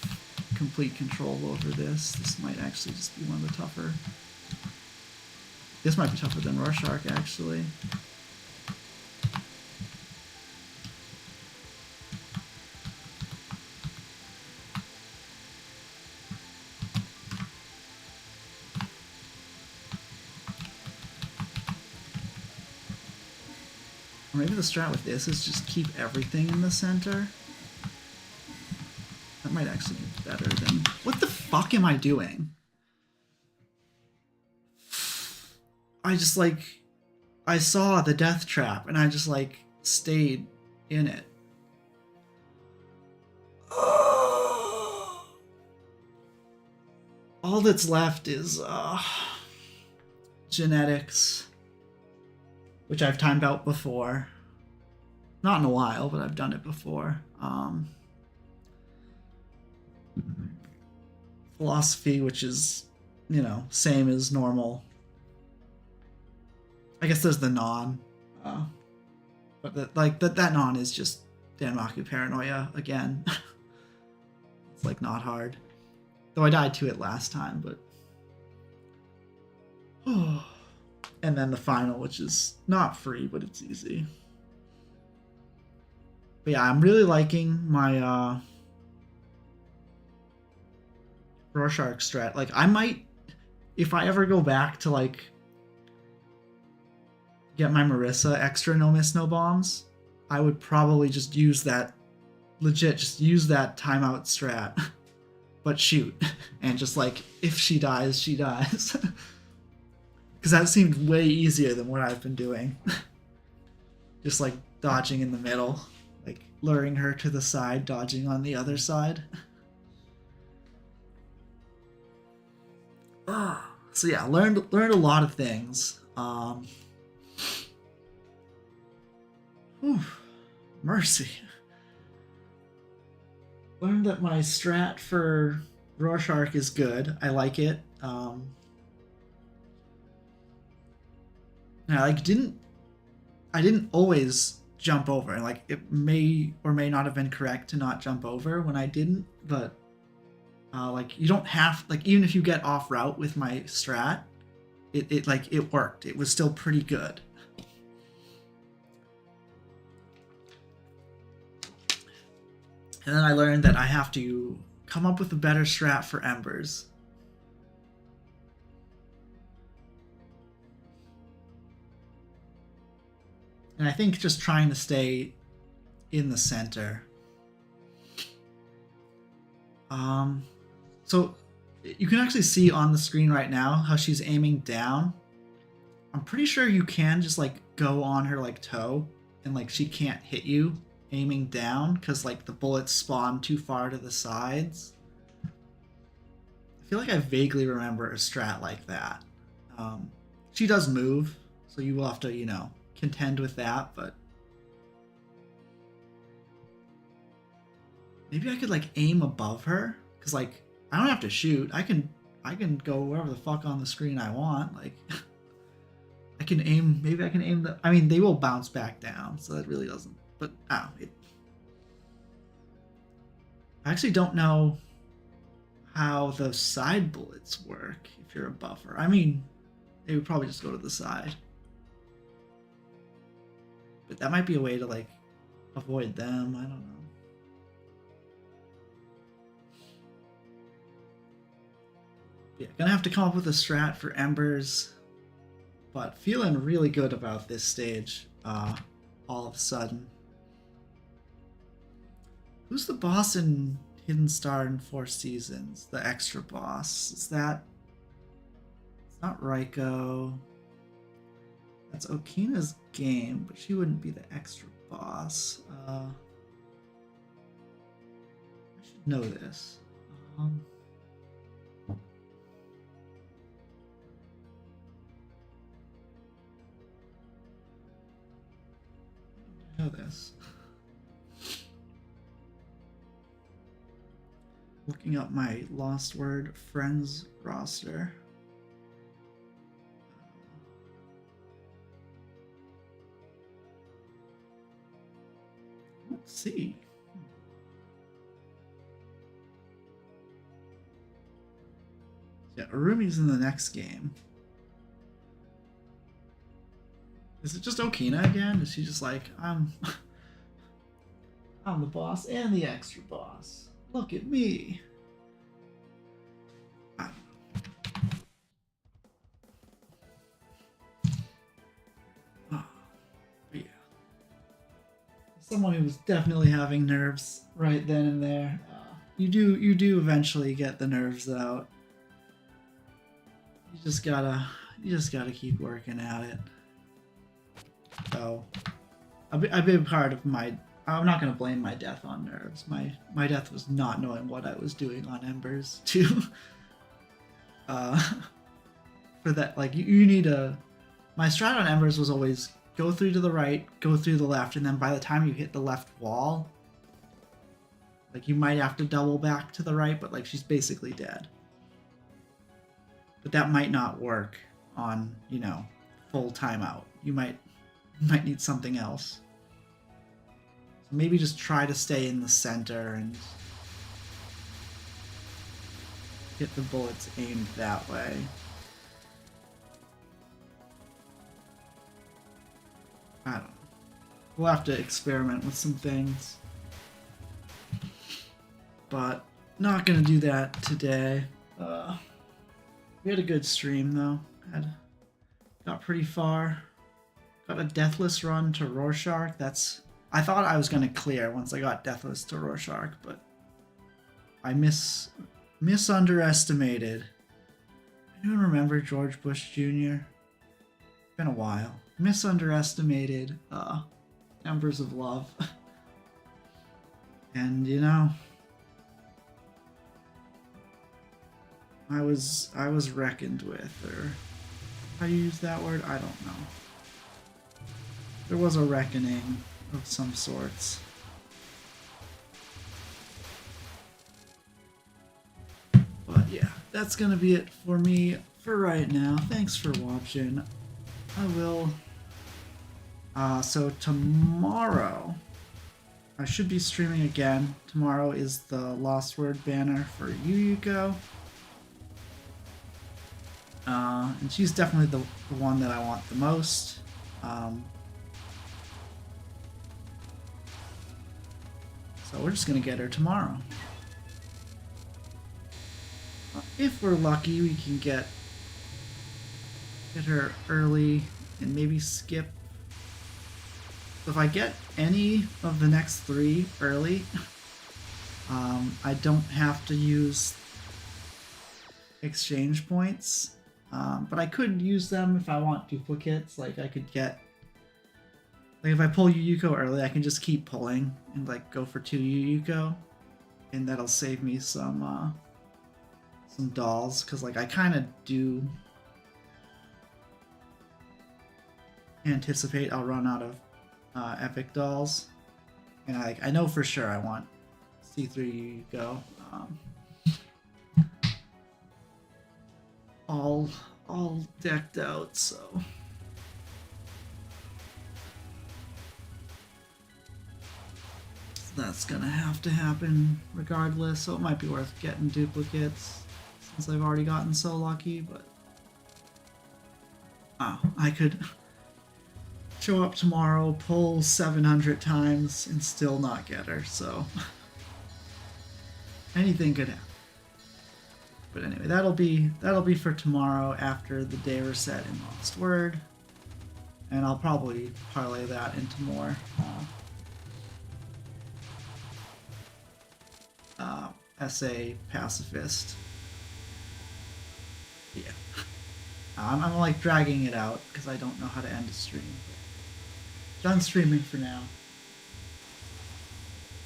complete control over this, this might actually just be one of the tougher. This might be tougher than Rorsharch, actually. Or maybe the strat with this is just keep everything in the center. That might actually be better than... What the fuck am I doing? I just like... I saw the death trap and I just like stayed in it. All that's left is genetics, which I've timed out before. Not in a while, but I've done it before. Philosophy, which is, same as normal. I guess there's the non. But that non is just Damnaku paranoia again. It's like not hard. Though I died to it last time, but... and then the final, which is not free, but it's easy. But yeah, I'm really liking my Rorsharch strat. Like, I might, if I ever go back to like get my Marissa extra no miss no bombs, I would probably just use that, legit just use that timeout strat, but shoot, and just like, if she dies, she dies. Because that seemed way easier than what I've been doing. Just like dodging in the middle, like luring her to the side, dodging on the other side. So yeah, learned a lot of things. Mercy. Learned that my strat for Rorsharch is good. I like it. I didn't always jump over. Like, it may or may not have been correct to not jump over when I didn't, but like, you don't have, like, even if you get off route with my strat, it worked. It was still pretty good. And then I learned that I have to come up with a better strat for Embers. And I think just trying to stay in the center. So you can actually see on the screen right now how she's aiming down. I'm pretty sure you can just like go on her like toe and like she can't hit you aiming down because like the bullets spawn too far to the sides. I feel like I vaguely remember a strat like that. She does move, so you will have to, you know, contend with that, but maybe I could like aim above her, because like I don't have to shoot. I can go wherever the fuck on the screen I want. Like I can aim, maybe I can aim the, I mean, they will bounce back down, so that really doesn't, but I actually don't know how the side bullets work if you're above her. I mean, they would probably just go to the side. But that might be a way to like avoid them. I don't know. Yeah, gonna have to come up with a strat for Embers, but feeling really good about this stage. All of a sudden, who's the boss in Hidden Star in 4 Seasons? The extra boss, is that? It's not Raiko. That's Okina's game, but she wouldn't be the extra boss. I should know this. I know this. Looking up my Lost Word friends roster. Let's see. Yeah, Arumi's in the next game. Is it just Okina again? Is she just like, I'm the boss and the extra boss. Look at me. Someone who was definitely having nerves right then and there. You do eventually get the nerves out. You just gotta keep working at it. So, a big part of my, I'm not gonna blame my death on nerves. My death was not knowing what I was doing on Embers too. For that, like you need a. My strat on Embers was always go through to the right, go through the left, and then by the time you hit the left wall, like you might have to double back to the right, but like she's basically dead. But that might not work on, you know, full timeout. You might need something else. So maybe just try to stay in the center and get the bullets aimed that way. I don't know. We'll have to experiment with some things. But not gonna do that today. We had a good stream though. Got pretty far. Got a deathless run to Rorsharch. I thought I was gonna clear once I got deathless to Rorsharch, but I misunderestimated. Anyone remember George Bush Jr.? Been a while. Misunderestimated Embers of Love. And you know, I was reckoned with, or how do you use that word? I don't know. There was a reckoning of some sorts. But yeah, that's gonna be it for me for right now. Thanks for watching. I will. So tomorrow, I should be streaming again. Tomorrow is the Lost Word banner for Yuyuko. And she's definitely the one that I want the most. So we're just gonna get her tomorrow. If we're lucky, we can get her early and maybe skip. So if I get any of the next 3 early, I don't have to use exchange points. But I could use them if I want duplicates. Like I could get, like if I pull Yuyuko early, I can just keep pulling and like go for 2 Yuyuko, and that'll save me some dolls, because like I kind of do anticipate I'll run out of epic dolls, and I know for sure I want C3 Yuyuko. All decked out, so that's gonna have to happen regardless, so it might be worth getting duplicates since I've already gotten so lucky. But I could show up tomorrow, pull 700 times, and still not get her, so anything could happen. But anyway, that'll be for tomorrow after the day reset in Lost Word, and I'll probably parlay that into more SA Pacifist. Yeah, I'm like dragging it out because I don't know how to end a stream. But done streaming for now.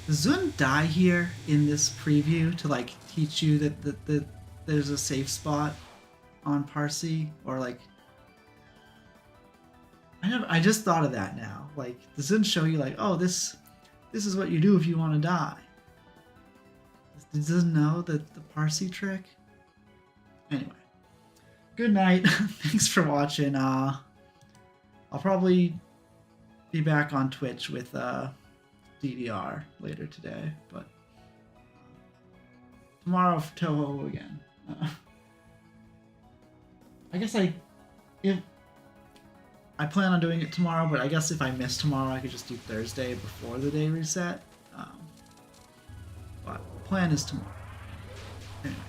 Does Zun die here in this preview to like teach you that there's a safe spot on Parsi, or like I just thought of that now. Like, does it show you like, oh, this is what you do if you want to die? Does it know the Parsi trick? Anyway, good night. Thanks for watching. I'll probably be back on Twitch with DDR later today, but tomorrow for Touhou again. I guess I plan on doing it tomorrow, but I guess if I miss tomorrow, I could just do Thursday before the day reset. But the plan is tomorrow. Anyway.